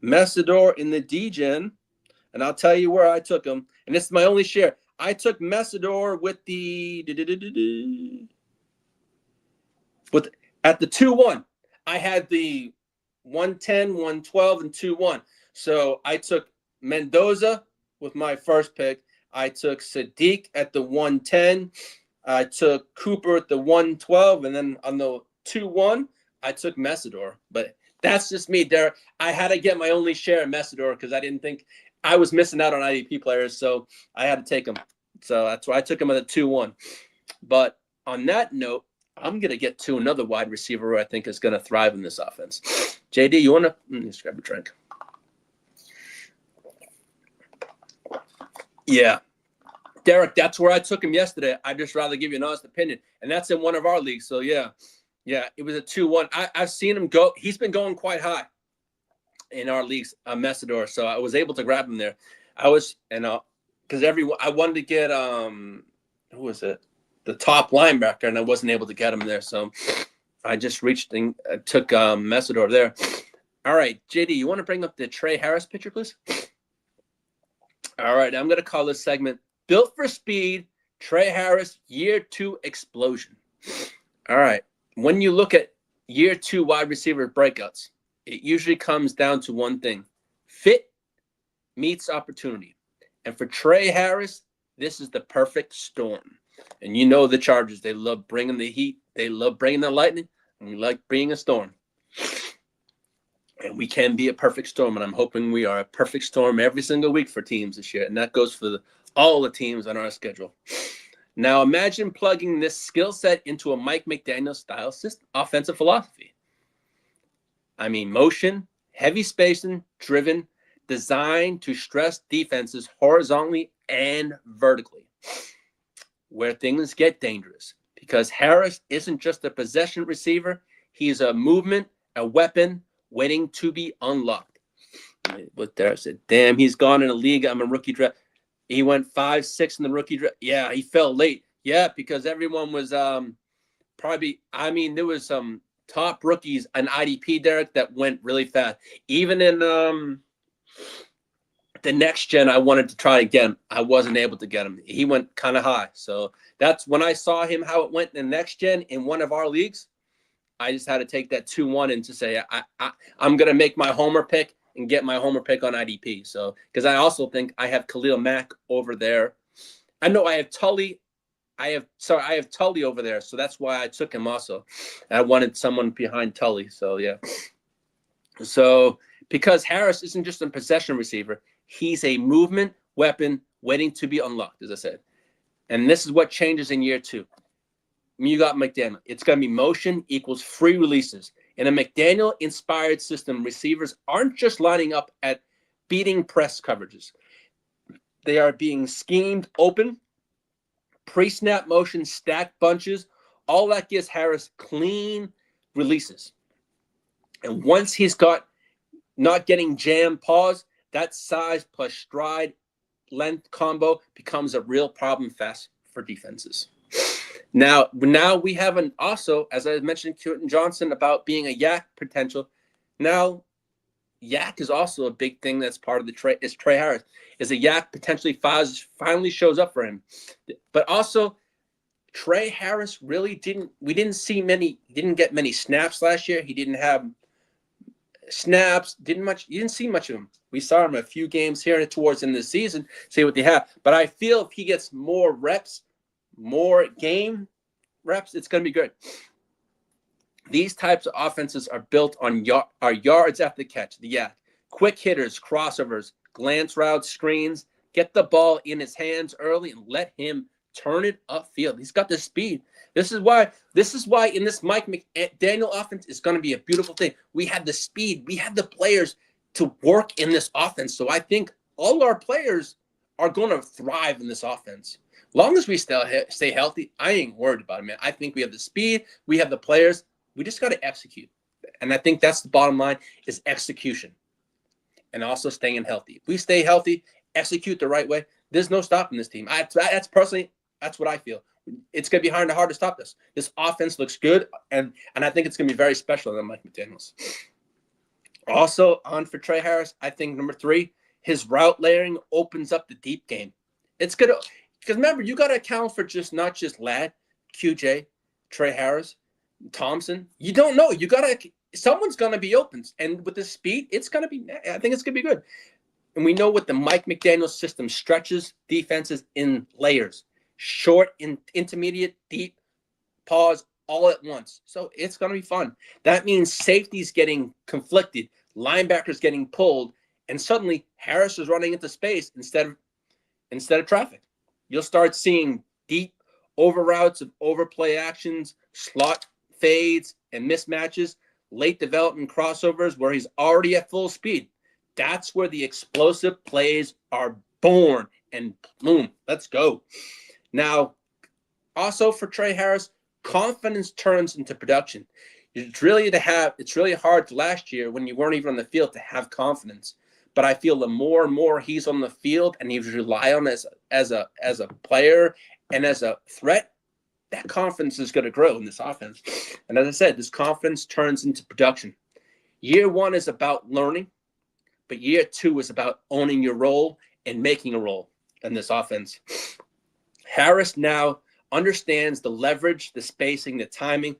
Mesidor in the D-Gen, and I'll tell you where I took him. And this is my only share. I took Mesidor with at the 2-1. I had the 110, 112, and 2-1. So I took Mendoza with my first pick. I took Sadiq at the 110. I took Cooper at the 112. And then on the 2-1, I took Mesidor. But that's just me, Derek. I had to get my only share of Mesidor because I didn't think I was missing out on IDP players, so I had to take him. So that's why I took him at a 2-1. But on that note, I'm going to get to another wide receiver who I think is going to thrive in this offense. JD, you want to just grab a drink? Yeah. Derek, that's where I took him yesterday. I'd just rather give you an honest opinion. And that's in one of our leagues. So, yeah, it was a 2-1. I've seen him go. He's been going quite high in our leagues, Mesidor. So I was able to grab him there. I was, because I wanted to get, who was it? The top linebacker, and I wasn't able to get him there. So I just reached and took Mesidor there. All right, JD, you want to bring up the Trey Harris picture, please? All right, I'm going to call this segment Built for Speed, Trey Harris, Year 2 Explosion. All right, when you look at Year 2 wide receiver breakouts, it usually comes down to one thing. Fit meets opportunity. And for Trey Harris, this is the perfect storm. And you know the Chargers, they love bringing the heat. They love bringing the lightning. And we like bringing a storm. And we can be a perfect storm. And I'm hoping we are a perfect storm every single week for teams this year. And that goes for all the teams on our schedule. Now imagine plugging this skill set into a Mike McDaniel style system, offensive philosophy. I mean, motion, heavy spacing, driven, designed to stress defenses horizontally and vertically, where things get dangerous. Because Harris isn't just a possession receiver. He's a movement, a weapon, waiting to be unlocked. But there I said, damn, he's gone in a league. I'm a rookie draft. He went 5-6 in the rookie draft. Yeah, he fell late. Yeah, because everyone was there was some top rookies on IDP, Derek, that went really fast. Even in the next gen, I wanted to try to get him. I wasn't able to get him. He went kind of high. So that's when I saw him, how it went in the next gen in one of our leagues. I just had to take that 2-1 and to say, I'm going to make my homer pick and get my homer pick on IDP. So, because I also think I have Khalil Mack over there. I know I have Tully. I have Tully over there. So that's why I took him also. I wanted someone behind Tully. So, yeah. So, because Harris isn't just a possession receiver, he's a movement weapon waiting to be unlocked, as I said. And this is what changes in year 2. You got McDaniel. It's going to be motion equals free releases. In a McDaniel-inspired system, receivers aren't just lining up at beating press coverages. They are being schemed open, pre-snap motion, stacked bunches. All that gives Harris clean releases. And once he's got not getting jam pause, that size plus stride length combo becomes a real problem fast for defenses. Now we have also, as I mentioned, Quentin Johnston about being a yak potential. Now, yak is also a big thing that's part of the Trey Harris. Is a yak potentially finally shows up for him. But also, Trey Harris really didn't get many snaps last year. He didn't have snaps, you didn't see much of him. We saw him a few games here and towards the end of the season, see what they have. But I feel if he gets more reps, more game reps, it's going to be good. These types of offenses are built on yards after the catch, the yak, quick hitters, crossovers, glance routes, screens. Get the ball in his hands early and let him turn it upfield. He's got the speed. This is why in this Mike McDaniel offense is going to be a beautiful thing. We had the speed. We had the players to work in this offense. So I think all our players are going to thrive in this offense. Long as we still stay healthy, I ain't worried about it, man. I think we have the speed. We have the players. We just got to execute. And I think that's the bottom line is execution and also staying healthy. If we stay healthy, execute the right way, there's no stopping this team. That's what I feel. It's going to be hard to stop this. This offense looks good, and I think it's going to be very special than Mike McDaniels. Also, on for Trey Harris, I think number 3, his route layering opens up the deep game. It's good because remember, you got to account for not just Ladd, QJ, Trey Harris, Thompson. You don't know. Someone's going to be open, and with the speed, I think it's going to be good. And we know what the Mike McDaniel system stretches defenses in layers, short, intermediate, deep, pause, all at once. So it's going to be fun. That means safeties getting conflicted, linebackers getting pulled, and suddenly Harris is running into space instead of traffic. You'll start seeing deep over routes of overplay actions, slot fades and mismatches, late development crossovers where he's already at full speed. That's where the explosive plays are born, and boom, let's go. Now, also for Trey Harris, confidence turns into production. It's really hard last year when you weren't even on the field to have confidence. But I feel the more and more he's on the field and he's relied on as a player and as a threat, that confidence is going to grow in this offense. And as I said, this confidence turns into production. Year 1 is about learning, but year 2 is about owning your role and making a role in this offense. Harris now understands the leverage, the spacing, the timing.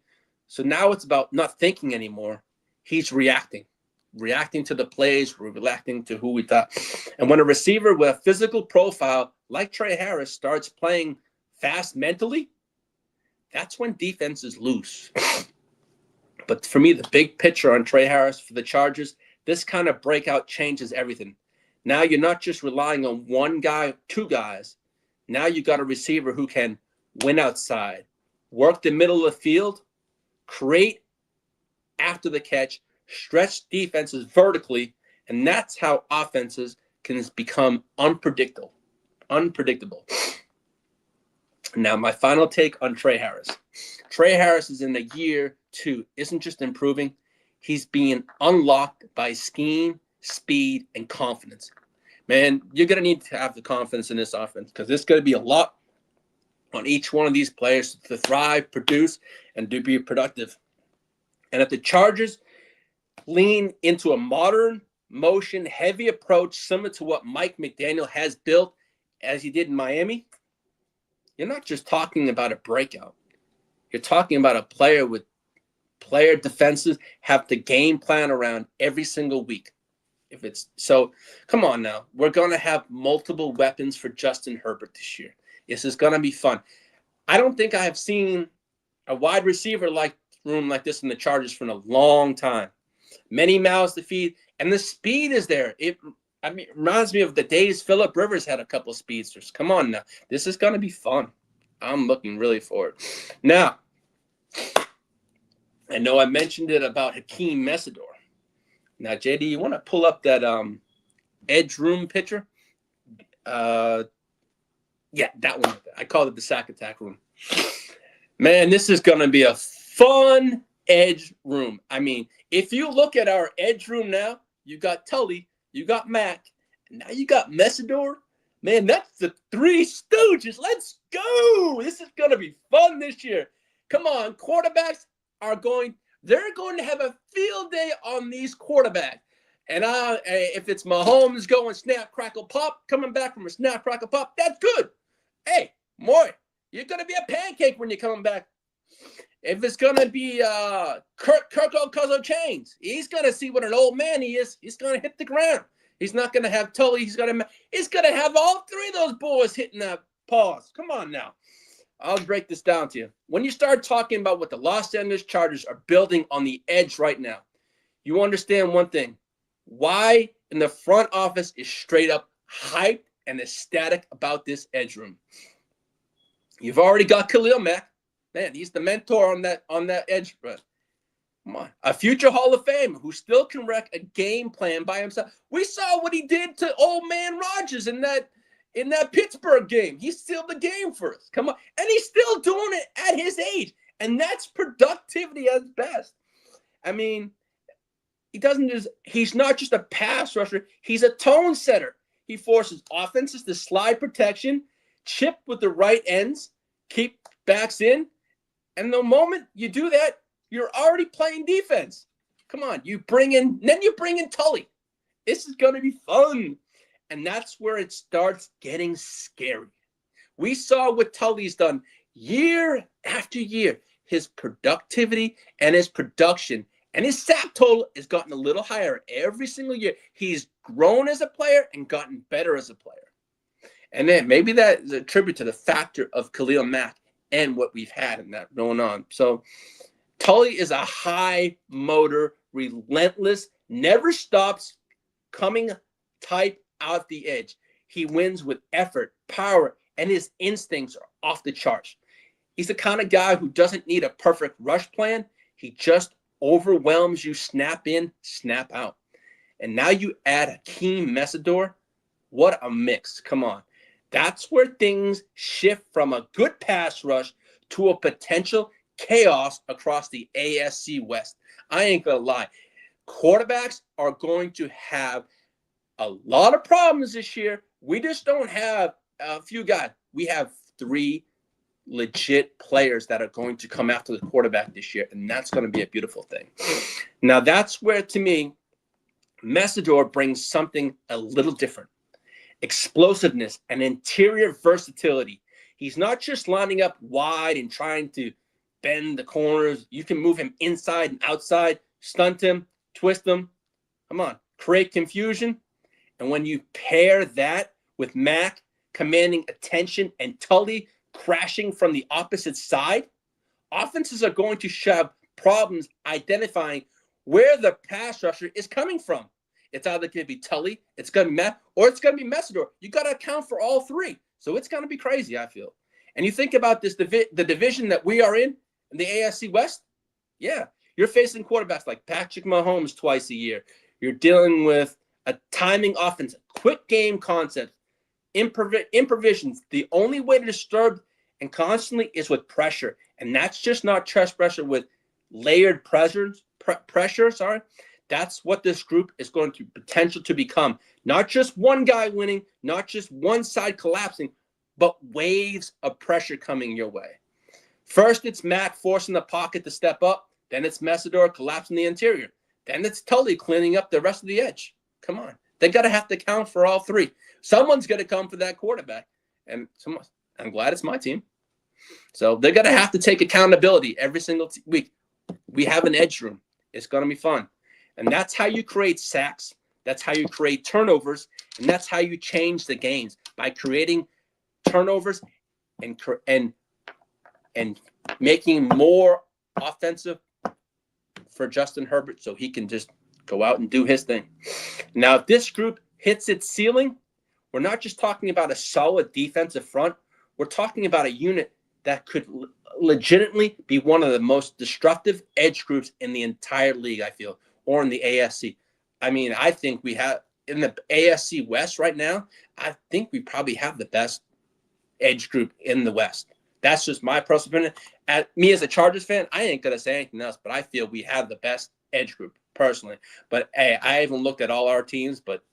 So now it's about not thinking anymore. He's reacting to the plays, reacting to who we thought. And when a receiver with a physical profile like Trey Harris starts playing fast mentally, that's when defense is loose. But for me, the big picture on Trey Harris for the Chargers, this kind of breakout changes everything. Now you're not just relying on one guy, 2 guys. Now you got a receiver who can win outside, work the middle of the field, create after the catch, stretch defenses vertically, and that's how offenses can become unpredictable. Now, my final take on Trey Harris. Trey Harris is in the year 2, isn't just improving. He's being unlocked by scheme, speed, and confidence. Man, you're going to need to have the confidence in this offense because there's going to be a lot on each one of these players to thrive, produce, and to be productive. And if the Chargers lean into a modern, motion-heavy approach similar to what Mike McDaniel has built as he did in Miami, you're not just talking about a breakout. You're talking about a player with player defenses have the game plan around every single week. So, come on now. We're going to have multiple weapons for Justin Herbert this year. This is going to be fun. I don't think I have seen a wide receiver room like this in the Chargers for a long time. Many mouths to feed, and the speed is there. It reminds me of the days Phillip Rivers had a couple of speedsters. Come on now. This is going to be fun. I'm looking really forward. Now, I know I mentioned it about Akheem Mesidor. Now, JD, you want to pull up that edge room picture? Yeah, that one. I call it the sack attack room. Man, this is going to be a fun edge room. I mean, if you look at our edge room now, you got Tully, you got Mack, and now you got Mesidor. Man, that's the 3 Stooges. Let's go. This is going to be fun this year. Come on, quarterbacks they're going to have a field day on these quarterbacks. And if it's Mahomes going snap, crackle, pop, coming back from a snap, crackle, pop, that's good. Hey, Moy, you're going to be a pancake when you're coming back. If it's going to be Kirko Cuzzo Chains, he's going to see what an old man he is. He's going to hit the ground. He's not going to have Tully. He's going to have all 3 of those boys hitting that pause. Come on now. I'll break this down to you. When you start talking about what the Los Angeles Chargers are building on the edge right now, you understand one thing. Why in the front office is straight up hyped and ecstatic about this edge room. You've already got Khalil Mack. Man, he's the mentor on that edge. But come on, a future Hall of Famer who still can wreck a game plan by himself. We saw what he did to old man Rodgers in that Pittsburgh game. He sealed the game for us. Come on, and he's still doing it at his age, and that's productivity at best. I mean, he's not just a pass rusher. He's a tone setter. He forces offenses to slide protection, chip with the right ends, keep backs in. And the moment you do that, you're already playing defense. Come on, you bring in Tully. This is going to be fun. And that's where it starts getting scary. We saw what Tully's done year after year. His productivity and his production and his sack total has gotten a little higher every single year. He's grown as a player and gotten better as a player. And then maybe that is a tribute to the factor of Khalil Mack and what we've had in that going on. So Tully is a high motor, relentless, never stops coming type out the edge. He wins with effort, power, and his instincts are off the charts. He's the kind of guy who doesn't need a perfect rush plan. He just overwhelms you, snap in, snap out. And now you add Akheem Mesidor. What a mix. Come on. That's where things shift from a good pass rush to a potential chaos across the AFC West. I ain't going to lie. Quarterbacks are going to have a lot of problems this year. We just don't have a few guys. We have 3 legit players that are going to come after the quarterback this year, and that's going to be a beautiful thing. Now, that's where, to me, Mesidor brings something a little different. Explosiveness and interior versatility. He's not just lining up wide and trying to bend the corners. You can move him inside and outside, stunt him, twist him. Come on, create confusion. And when you pair that with Mack commanding attention and Tully crashing from the opposite side, offenses are going to have problems identifying where the pass rusher is coming from. It's either going to be Tully, it's going to be Matt, or it's going to be Mesidor. You got to account for all 3. So it's going to be crazy, I feel. And you think about this, the division that we are in the AFC West. Yeah, you're facing quarterbacks like Patrick Mahomes twice a year. You're dealing with a timing offense, quick game concepts, improvisations. The only way to disturb and constantly is with pressure. And that's just not chest pressure with layered pressure. That's what this group is going to potential to become. Not just one guy winning, not just one side collapsing, but waves of pressure coming your way. First, it's Mack forcing the pocket to step up. Then it's Mesidor collapsing the interior. Then it's Tully cleaning up the rest of the edge. Come on. They got to have to count for all 3. Someone's going to come for that quarterback. And I'm glad it's my team. So they're going to have to take accountability every single week. We have an edge room. It's going to be fun. And that's how you create sacks. That's how you create turnovers. And that's how you change the games, by creating turnovers and making more offensive for Justin Herbert so he can just go out and do his thing. Now, if this group hits its ceiling, we're not just talking about a solid defensive front. We're talking about a unit that could legitimately be one of the most destructive edge groups in the entire league, I feel, or in the AFC. I mean, I think we have, in the AFC West right now, I think we probably have the best edge group in the West. That's just my personal opinion. Me as a Chargers fan, I ain't going to say anything else, but I feel we have the best edge group personally. But hey, I haven't looked at all our teams, but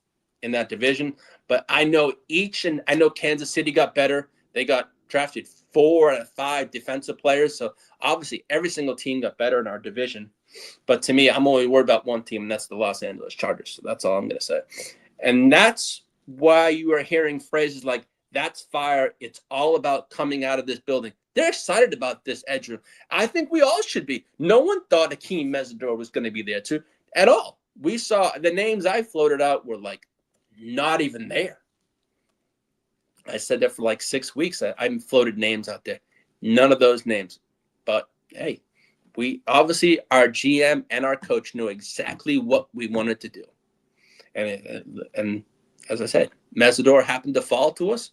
in that division. But I know I know Kansas City got better. They got drafted 4 out of 5 defensive players. So obviously every single team got better in our division. But to me, I'm only worried about one team, and that's the Los Angeles Chargers. So that's all I'm going to say. And that's why you are hearing phrases like, that's fire. It's all about coming out of this building. They're excited about this edge room. I think we all should be. No one thought Akheem Mesidor was going to be there too at all. We saw the names I floated out were like not even there. I said that for like 6 weeks. I floated names out there. None of those names. But hey, we obviously, our GM and our coach knew exactly what we wanted to do. And as I said, Mesidor happened to fall to us.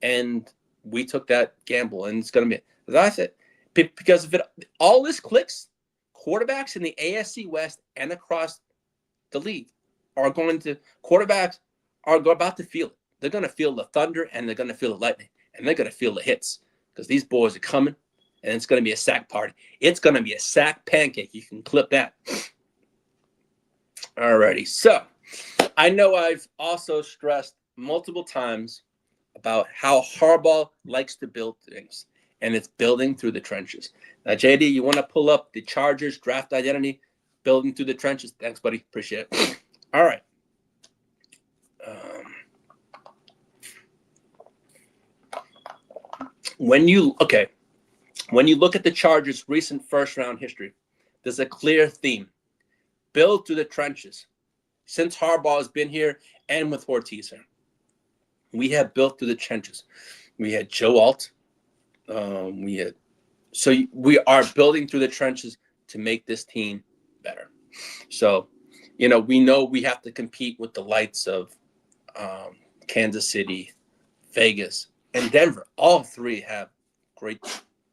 And we took that gamble, and it's going to be, as I said, because if all this clicks, quarterbacks in the AFC West and across the league quarterbacks are about to feel it. They're going to feel the thunder, and they're going to feel the lightning, and they're going to feel the hits, because these boys are coming, and it's going to be a sack party. It's going to be a sack pancake. You can clip that. Alrighty. So I know I've also stressed multiple times about how Harbaugh likes to build things, and it's building through the trenches. Now, JD, you want to pull up the Chargers draft identity, building through the trenches? Thanks, buddy. Appreciate it. All right. When you look at the Chargers' recent first-round history, there's a clear theme. Build through the trenches. Since Harbaugh has been here and with Ortiz here, we have built through the trenches. We had Joe Alt. So we are building through the trenches to make this team better. So, we know we have to compete with the lights of Kansas City, Vegas, and Denver. All three have great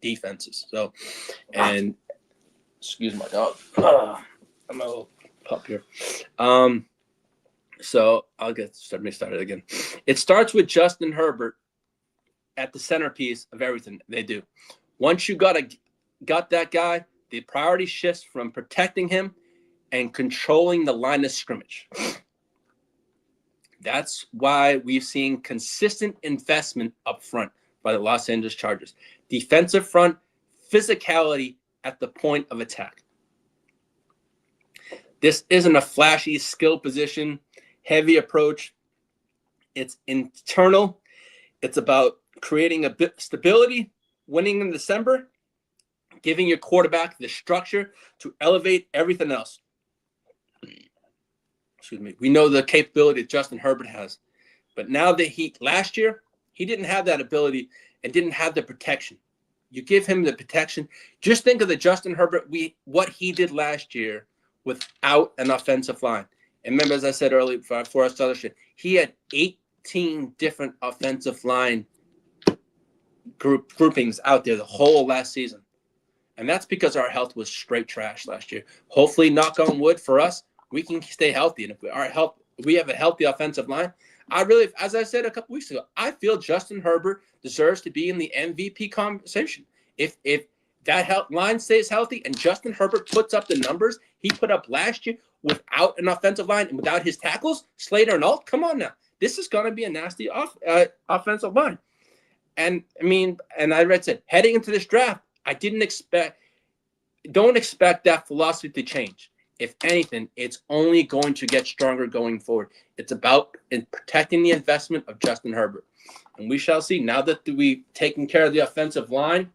defenses. So, and excuse my dog. I'm a little pup here. So I'll get started again. It starts with Justin Herbert at the centerpiece of everything they do. Once you got that guy, the priority shifts from protecting him and controlling the line of scrimmage. That's why we've seen consistent investment up front by the Los Angeles Chargers. Defensive front, physicality at the point of attack. This isn't a flashy skill position, heavy approach. It's internal. It's about creating a bit stability, winning in December, giving your quarterback the structure to elevate everything else. Excuse me. We know the capability that Justin Herbert has, but now that last year, he didn't have that ability and didn't have the protection. You give him the protection. Just think of the Justin Herbert, what he did last year without an offensive line. And remember, as I said earlier, before I started shit, he had 18 different offensive line groupings out there the whole last season. And that's because our health was straight trash last year. Hopefully, knock on wood for us, we can stay healthy. And if we have a healthy offensive line, as I said a couple weeks ago, I feel Justin Herbert deserves to be in the MVP conversation. If that line stays healthy and Justin Herbert puts up the numbers he put up last year without an offensive line and without his tackles, Slater and Alt, come on now. This is going to be a nasty offensive line. And I said, heading into this draft, don't expect that philosophy to change. If anything, it's only going to get stronger going forward. It's about protecting the investment of Justin Herbert. And we shall see. Now that we've taken care of the offensive line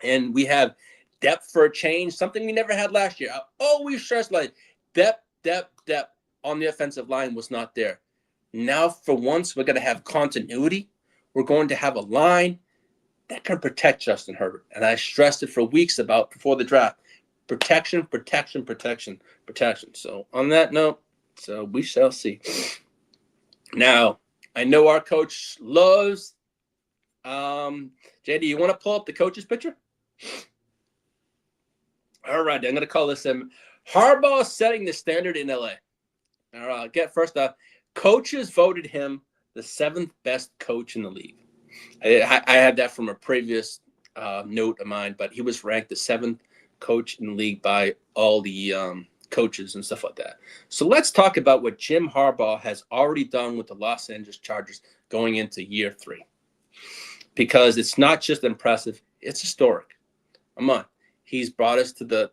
and we have depth for a change, something we never had last year. I always stress depth on the offensive line was not there. Now, for once, we're going to have continuity. We're going to have a line that can protect Justin Herbert. And I stressed it for weeks before the draft. Protection. So on that note, so we shall see. Now, I know our coach loves JD, you want to pull up the coach's picture? All right, I'm going to call this Harbaugh setting the standard in LA. All right, first off, coaches voted him the 7th best coach in the league. I had that from a previous note of mine, but he was ranked the 7th coach in the league by all the coaches and stuff like that. So let's talk about what Jim Harbaugh has already done with the Los Angeles Chargers going into year 3. Because it's not just impressive, it's historic. Come on. He's brought us to the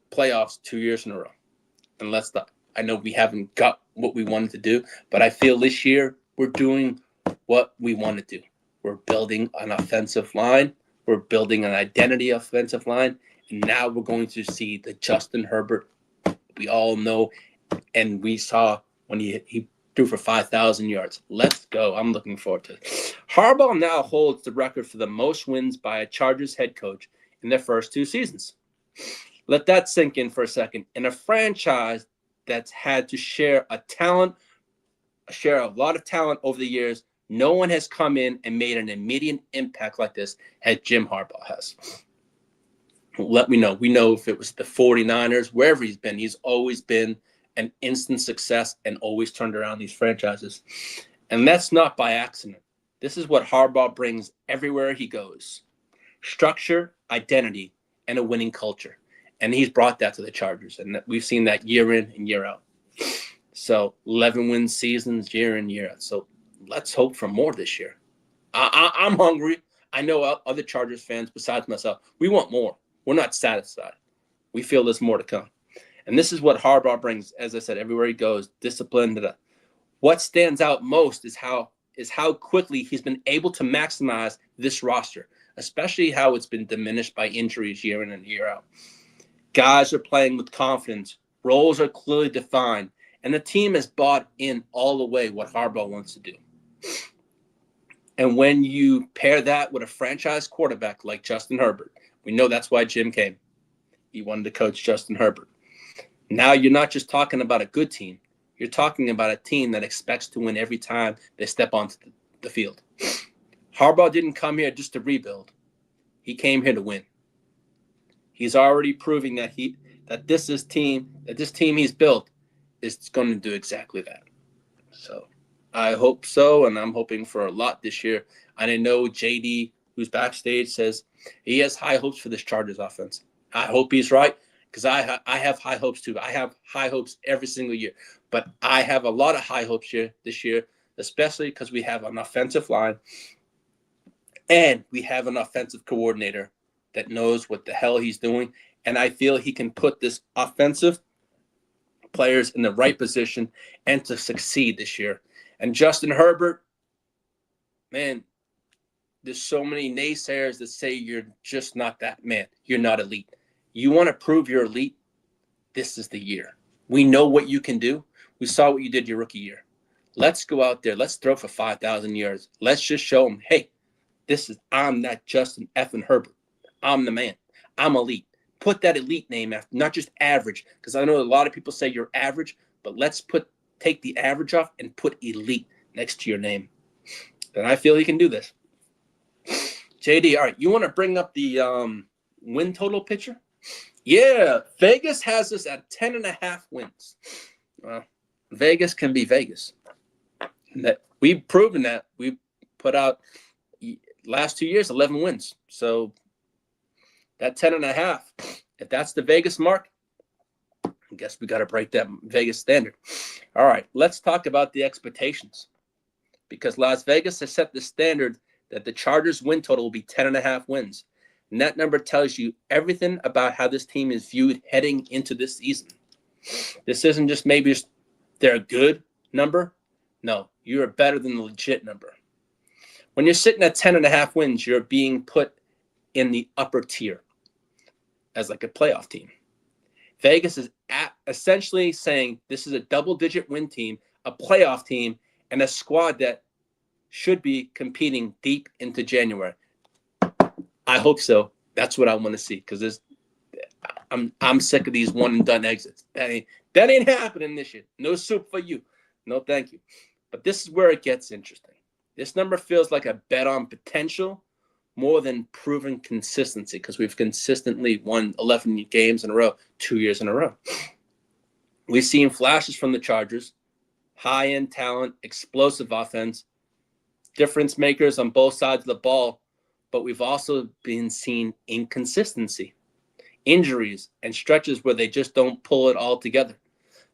playoffs 2 years in a row. And I know we haven't got what we wanted to do, but I feel this year we're doing what we want to do. We're building an offensive line. We're building an identity offensive line. And now we're going to see the Justin Herbert we all know and we saw when he threw for 5,000 yards. Let's go. I'm looking forward to it. Harbaugh now holds the record for the most wins by a Chargers head coach in their first 2 seasons. Let that sink in for a second. In a franchise that's had to share a lot of talent over the years, No one has come in and made an immediate impact like this as Jim Harbaugh has. Let me know. We know if it was the 49ers, wherever he's been, he's always been an instant success and always turned around these franchises. And that's not by accident. This is what Harbaugh brings everywhere he goes. Structure, identity, and a winning culture. And he's brought that to the Chargers. And we've seen that year in and year out. So 11-win seasons year in, year out. So let's hope for more this year. I'm hungry. I know other Chargers fans besides myself, we want more. We're not satisfied. We feel there's more to come. And this is what Harbaugh brings, as I said, everywhere he goes, discipline. What stands out most is how quickly he's been able to maximize this roster, especially how it's been diminished by injuries year in and year out. Guys are playing with confidence. Roles are clearly defined. And the team has bought in all the way what Harbaugh wants to do. And when you pair that with a franchise quarterback like Justin Herbert, we know that's why Jim came. He wanted to coach Justin Herbert. Now you're not just talking about a good team. You're talking about a team that expects to win every time they step onto the field. Harbaugh didn't come here just to rebuild. He came here to win. He's already proving that this team he's built is going to do exactly that. So I hope so, and I'm hoping for a lot this year. And I know JD, who's backstage, says he has high hopes for this Chargers offense. I hope he's right, because I have high hopes too. I have high hopes every single year. But I have a lot of high hopes this year, especially because we have an offensive line and we have an offensive coordinator that knows what the hell he's doing. And I feel he can put this offensive players in the right position and to succeed this year. And Justin Herbert, man, there's so many naysayers that say you're just not that man. You're not elite. You want to prove you're elite? This is the year. We know what you can do. We saw what you did your rookie year. Let's go out there. Let's throw for 5,000 yards. Let's just show them, hey, I'm that Justin effing Herbert. I'm the man. I'm elite. Put that elite name after, not just average, because I know a lot of people say you're average, but let's take the average off and put elite next to your name. And I feel he can do this. JD, all right, you want to bring up the win total picture? Yeah, Vegas has us at 10.5 wins. Well, Vegas can be Vegas. We've proven that. We put out last 2 years 11 wins. So that 10.5, if that's the Vegas mark, I guess we got to break that Vegas standard. All right, let's talk about the expectations, because Las Vegas has set the standard that the Chargers win total will be 10.5 wins. And that number tells you everything about how this team is viewed heading into this season. This isn't just maybe they're a good number. No, you're better than the legit number. When you're sitting at 10.5 wins, you're being put in the upper tier as like a playoff team. Vegas is essentially saying this is a double-digit win team, a playoff team, and a squad that should be competing deep into January. I hope so. That's what I want to see, because I'm sick of these one-and-done exits. That ain't happening this year. No soup for you. No, thank you. But this is where it gets interesting. This number feels like a bet on potential more than proven consistency, because we've consistently won 11 games in a row, 2 years in a row. We've seen flashes from the Chargers, high-end talent, explosive offense, difference makers on both sides of the ball, but we've also been seeing inconsistency, injuries, and stretches where they just don't pull it all together.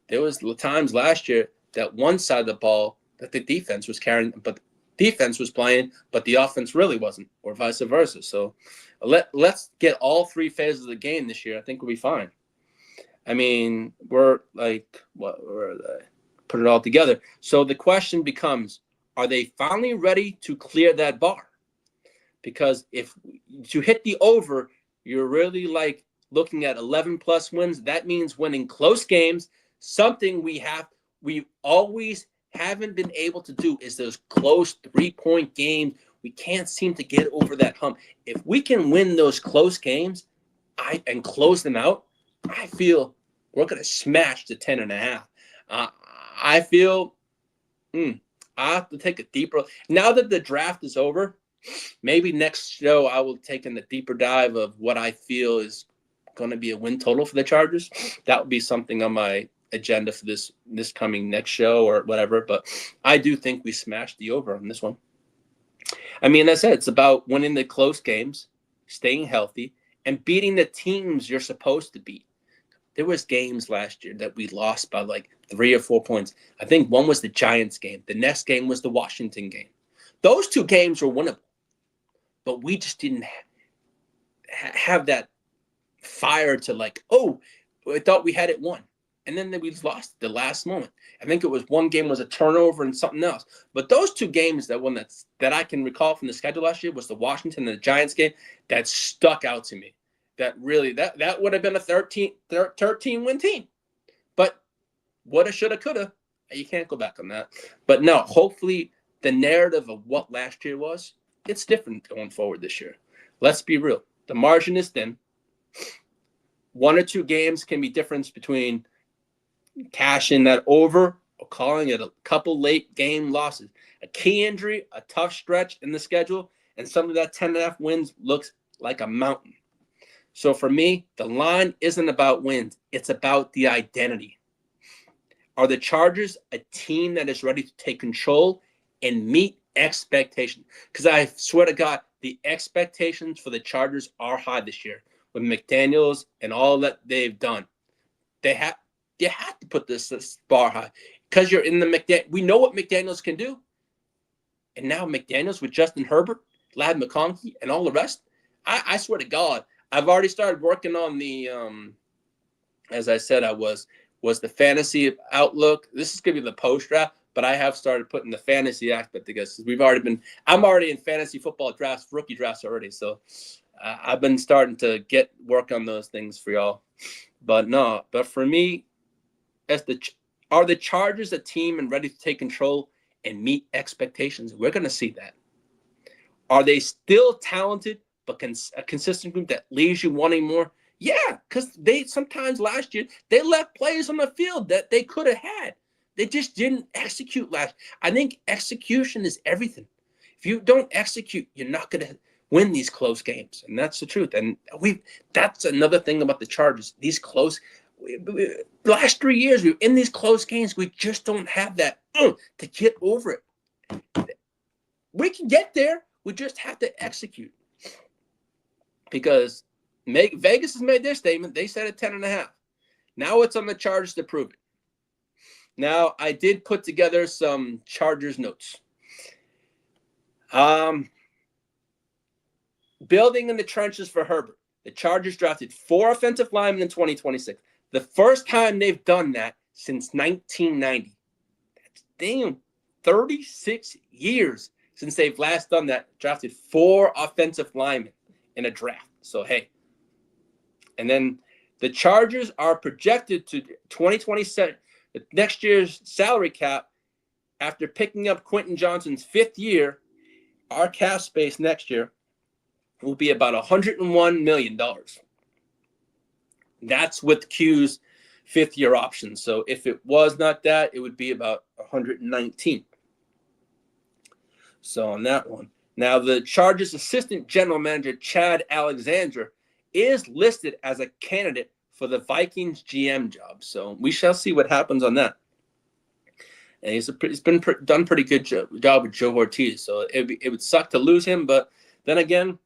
There was times last year that one side of the ball that the defense was carrying, but defense was playing, but the offense really wasn't, or vice versa. So let's get all three phases of the game this year. I think we'll be fine. I mean, we're like, what? Where are they? Put it all together. So the question becomes, are they finally ready to clear that bar? Because if you hit the over, you're really like looking at 11 plus wins. That means winning close games. Something we always haven't been able to do is those close 3-point games. We can't seem to get over that hump. If we can win those close games and close them out, I feel we're going to smash the 10.5. I feel I have to take a deeper. Now that the draft is over, maybe next show I will take in a deeper dive of what I feel is going to be a win total for the Chargers. That would be something on my agenda for this coming next show or whatever. But I do think we smashed the over on this one. I mean, as I said, it's about winning the close games, staying healthy, and beating the teams you're supposed to beat. There was games last year that we lost by like 3 or 4 points. I think one was the Giants game. The next game was the Washington game. Those 2 games were winnable, but we just didn't have that fire to like, oh, I thought we had it won. And then we lost at the last moment. I think it was one game was a turnover and something else. But those 2 games, that I can recall from the schedule last year was the Washington and the Giants game that stuck out to me. That really, that would have been a 13-win team. But woulda, shoulda, coulda. You can't go back on that. But no, hopefully the narrative of what last year was, it's different going forward this year. Let's be real. The margin is thin. 1 or 2 games can be difference between cashing that over or calling it a couple late game losses. A key injury, a tough stretch in the schedule, and some of that 10.5 wins looks like a mountain. So for me, the line isn't about wins. It's about the identity. Are the Chargers a team that is ready to take control and meet expectations? Because I swear to God, the expectations for the Chargers are high this year with McDaniels and all that they've done. You have to put this bar high because you're in the McDaniels. We know what McDaniels can do. And now McDaniels with Justin Herbert, Lad McConkey, and all the rest. I swear to God, I've already started working on the, as I said, I was the fantasy outlook. This is going to be the post draft, but I have started putting the fantasy aspect together. I'm already in fantasy football drafts, rookie drafts already. So I've been starting to work on those things for y'all. But for me, are the Chargers a team and ready to take control and meet expectations? We're going to see that. Are they still talented, but a consistent group that leaves you wanting more? Yeah, because they sometimes last year, they left players on the field that they could have had. They just didn't execute last. I think execution is everything. If you don't execute, you're not going to win these close games. And that's the truth. And that's another thing about the Chargers. These the last 3 years, we're in these close games. We just don't have that to get over it. We can get there. We just have to execute. Because Vegas has made their statement. They said it 10.5. Now it's on the Chargers to prove it. Now, I did put together some Chargers notes. Building in the trenches for Herbert. The Chargers drafted 4 offensive linemen in 2026. The first time they've done that since 1990. That's 36 years since they've last done that. Drafted 4 offensive linemen in a draft. So, hey. And then the Chargers are projected to 2027, next year's salary cap, after picking up Quentin Johnston's 5th year, our cap space next year will be about $101 million. That's with Q's 5th-year option. So if it was not that, it would be about 119. So on that one. Now, the Chargers assistant general manager, Chad Alexander, is listed as a candidate for the Vikings GM job. So we shall see what happens on that. And he's been done pretty good job with Joe Ortiz. So it would suck to lose him. But then again,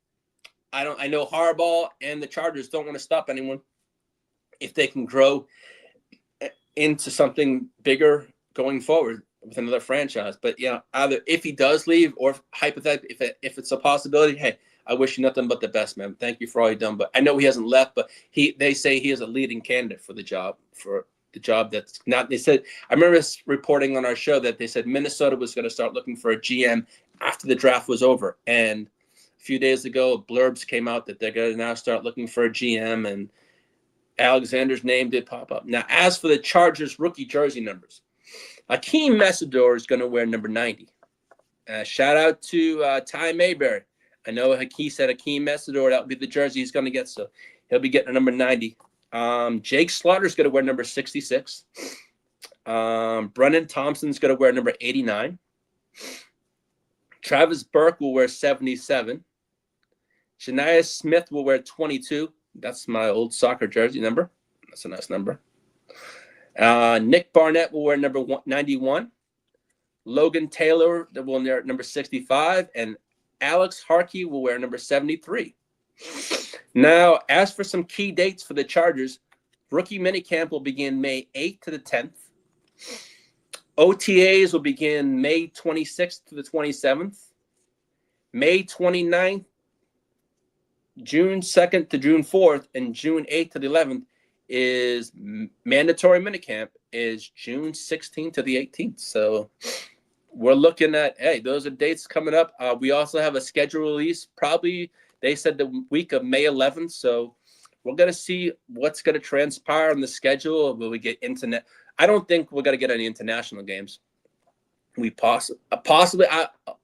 I know Harbaugh and the Chargers don't want to stop anyone if they can grow into something bigger going forward with another franchise. But yeah, either if he does leave or hypothetically, if it's a possibility, hey, I wish you nothing but the best, man. Thank you for all you've done. But I know he hasn't left, but they say he is a leading candidate for the job, that's not. They said, I remember reporting on our show that they said Minnesota was going to start looking for a GM after the draft was over. And a few days ago, blurbs came out that they're going to now start looking for a GM, and Alexander's name did pop up. Now, as for the Chargers rookie jersey numbers, Akheem Mesidor is going to wear number 90. Shout out to Ty Mayberry. I know he said Akheem Mesidor, that would be the jersey he's going to get, so he'll be getting a number 90. Jake Slaughter's going to wear number 66. Brenen Thompson's going to wear number 89. Travis Burke will wear 77. Shania Smith will wear 22. That's my old soccer jersey number. That's a nice number. Nick Barnett will wear number 91. Logan Taylor will wear number 65. And Alex Harkey will wear number 73. Now, as for some key dates for the Chargers, rookie minicamp will begin May 8th to the 10th. OTAs will begin May 26th to the 27th. May 29th, June 2nd to June 4th, and June 8th to the 11th is mandatory minicamp is June 16th to the 18th. So we're looking at, hey, those are dates coming up. We also have a schedule release. Probably, they said the week of May 11th. So we're going to see what's going to transpire on the schedule. Will we get internet? I don't think we're going to get any international games. We possibly,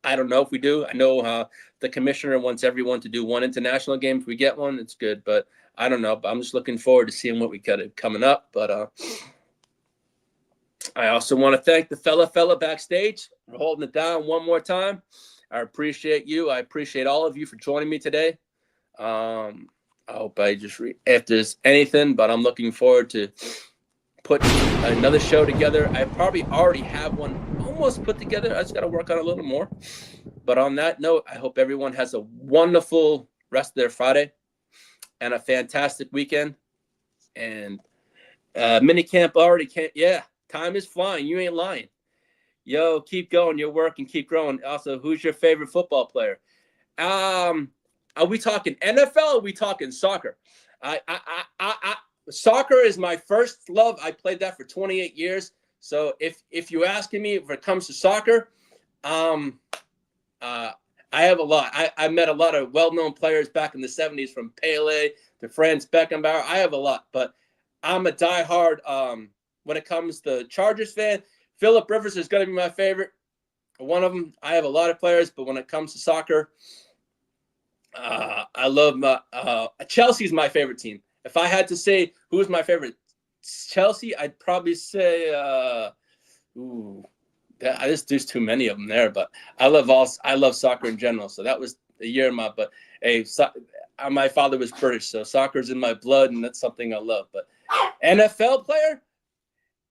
I don't know if we do. I know the commissioner wants everyone to do one international game. If we get one, it's good. But I don't know. But I'm just looking forward to seeing what we got coming up. But I also want to thank the fella backstage for holding it down one more time. I appreciate you. I appreciate all of you for joining me today. I hope I just if there's anything, but I'm looking forward to put another show together. I probably already have one almost put together. I just got to work on it a little more. But on that note, I hope everyone has a wonderful rest of their Friday and a fantastic weekend. And minicamp already can't. Yeah, time is flying. You ain't lying. Yo, keep going. Your work and keep growing. Also, who's your favorite football player? Are we talking NFL or are we talking soccer? Soccer is my first love. I played that for 28 years. So if you're asking me if it comes to soccer, I have a lot. I met a lot of well-known players back in the 70s, from Pele to Franz Beckenbauer. I have a lot, but I'm a diehard when it comes to Chargers fan. Phillip Rivers is going to be my favorite. One of them. I have a lot of players, but when it comes to soccer, I love Chelsea's my favorite team. If I had to say who's my favorite Chelsea, I'd probably say there's too many of them there. But I love soccer in general. So that was a year of my. But hey, my father was British, so soccer's in my blood, and that's something I love. But NFL player,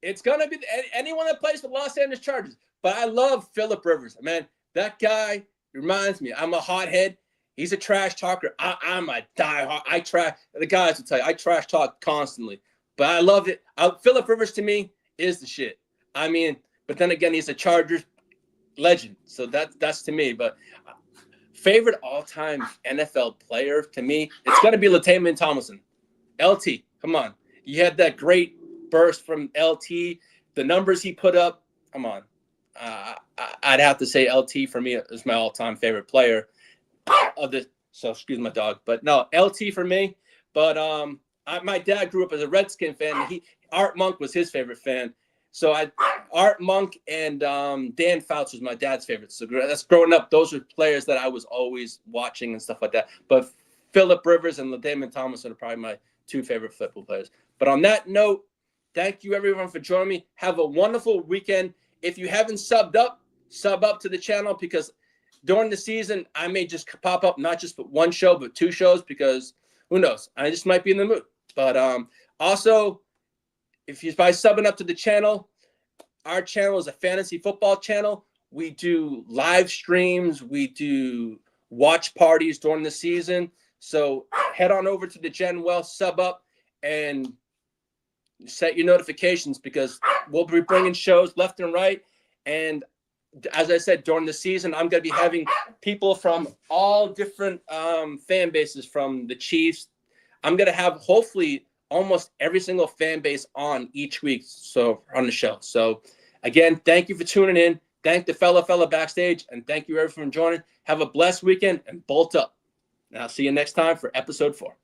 it's gonna be anyone that plays for the Los Angeles Chargers. But I love Phillip Rivers, man. That guy reminds me. I'm a hothead. He's a trash talker. I'm a diehard. The guys will tell you, I trash talk constantly. But I love it. Phillip Rivers to me is the shit. I mean, but then again, he's a Chargers legend. So that's to me. But favorite all-time NFL player to me, it's going to be Latavius Thompson. LT, come on. You had that great burst from LT. The numbers he put up, come on. I'd have to say LT for me is my all-time favorite player. So excuse my dog, but no, LT for me. But my dad grew up as a Redskin fan. Art Monk was his favorite fan. So Art Monk and Dan Fouts was my dad's favorite. So that's growing up. Those are players that I was always watching and stuff like that. But Phillip Rivers and Latavius Thompson are probably my two favorite football players. But on that note, thank you everyone for joining me. Have a wonderful weekend. If you haven't subbed up, sub up to the channel, because during the season, I may just pop up, not just one show, but two shows, because who knows? I just might be in the mood. But also, by subbing up to the channel, our channel is a fantasy football channel. We do live streams. We do watch parties during the season. So head on over to the Gen Wealth, sub up, and set your notifications, because we'll be bringing shows left and right. And as I said, during the season, I'm going to be having people from all different fan bases, from the Chiefs. I'm going to have hopefully almost every single fan base on each week, so on the show. So again, thank you for tuning in. Thank the fella backstage, and thank you everyone for joining. Have a blessed weekend and bolt up. And I'll see you next time for episode 4.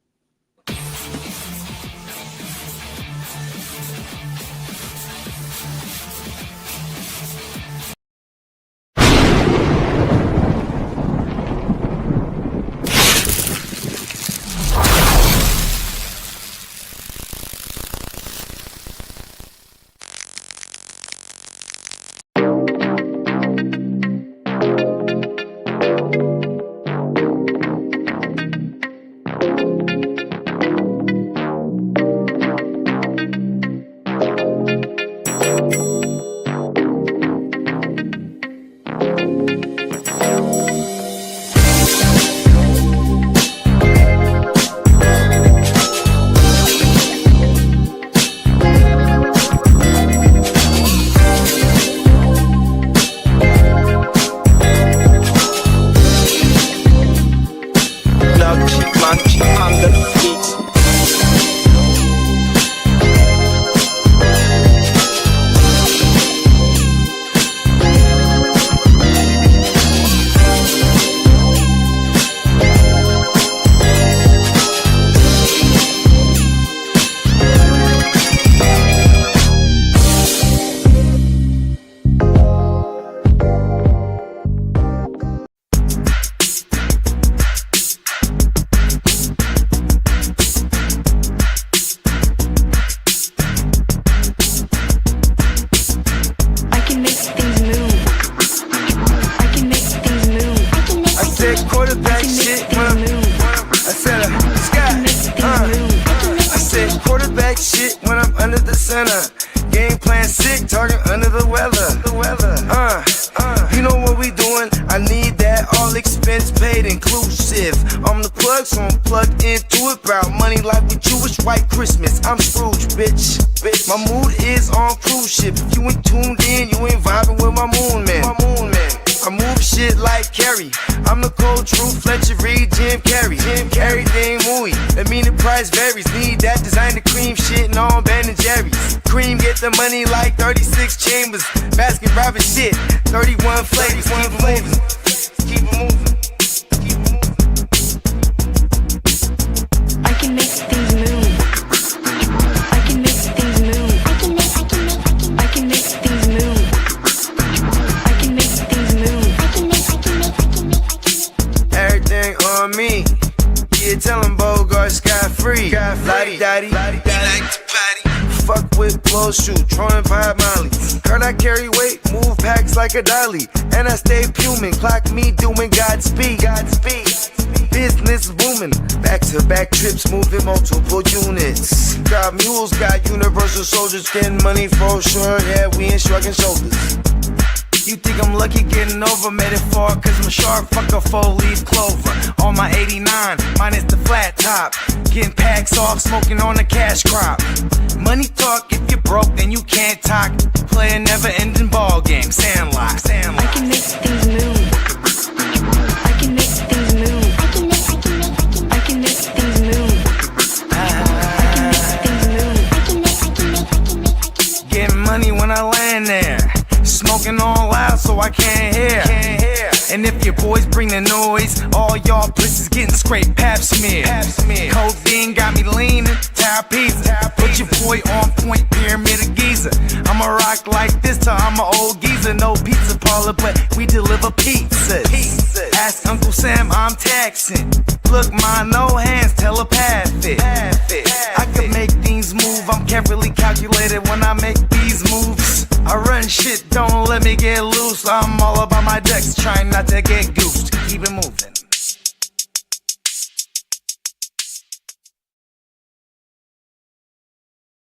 center. Game plan sick, talking under the weather. You know what we doing? I need that all expense paid inclusive. I'm the plug, so I'm plugged into it. About money like with Jewish white Christmas. I'm Scrooge, bitch. My mood is on cruise ship. If you ain't tuned in, you ain't vibing with my moon man. I move shit like Carrie. I'm the cold truth, Fletcher Reed, Jim Carrey. Everything mooey, that mean the price varies. Need that designer cream shit and all Ben and Jerry's. Cream get the money like 36 chambers. Baskin Robbins shit, 31 flavors. Keep it moving. I can make things move. I can make things move. I can make things move. I can make things move. Everything on me. Yeah, tell him Bogart scot-free. Lottie-dottie, he like to party. Fuck with blow shoot, throwing 5 Molly. Heard I carry weight, move packs like a dolly. And I stay fuming, clock me doing Godspeed. Business booming, back-to-back trips, moving multiple units. Got mules, got universal soldiers, getting money for sure. Yeah, we ain't shrugging shoulders. You think I'm lucky getting over, made it far, cause I'm a shark, fuck a 4-leaf clover. On my 89, minus the flat top. Getting packs off, smoking on the cash crop. Money talk, if you're broke, then you can't talk. Play a never-ending ball game, Sandlot. I can make things move. I can make things move. I can make things move. Getting money when I land there. Smoking all loud so I can't hear. And if your boys bring the noise, all y'all bitches getting scraped pap smear. Codeine got me leaning, trapeze. Put your boy on point, pyramid of Giza. I'ma rock like this till I'm an old geezer. No pizza parlor, but we deliver pizzas. Ask Uncle Sam, I'm taxing. Look, ma, no hands, telepathic. I can make things move, I'm carefully calculated when I make these moves. I run shit, don't let me get loose. I'm all about my decks, trying not to get goosed. Keep it moving.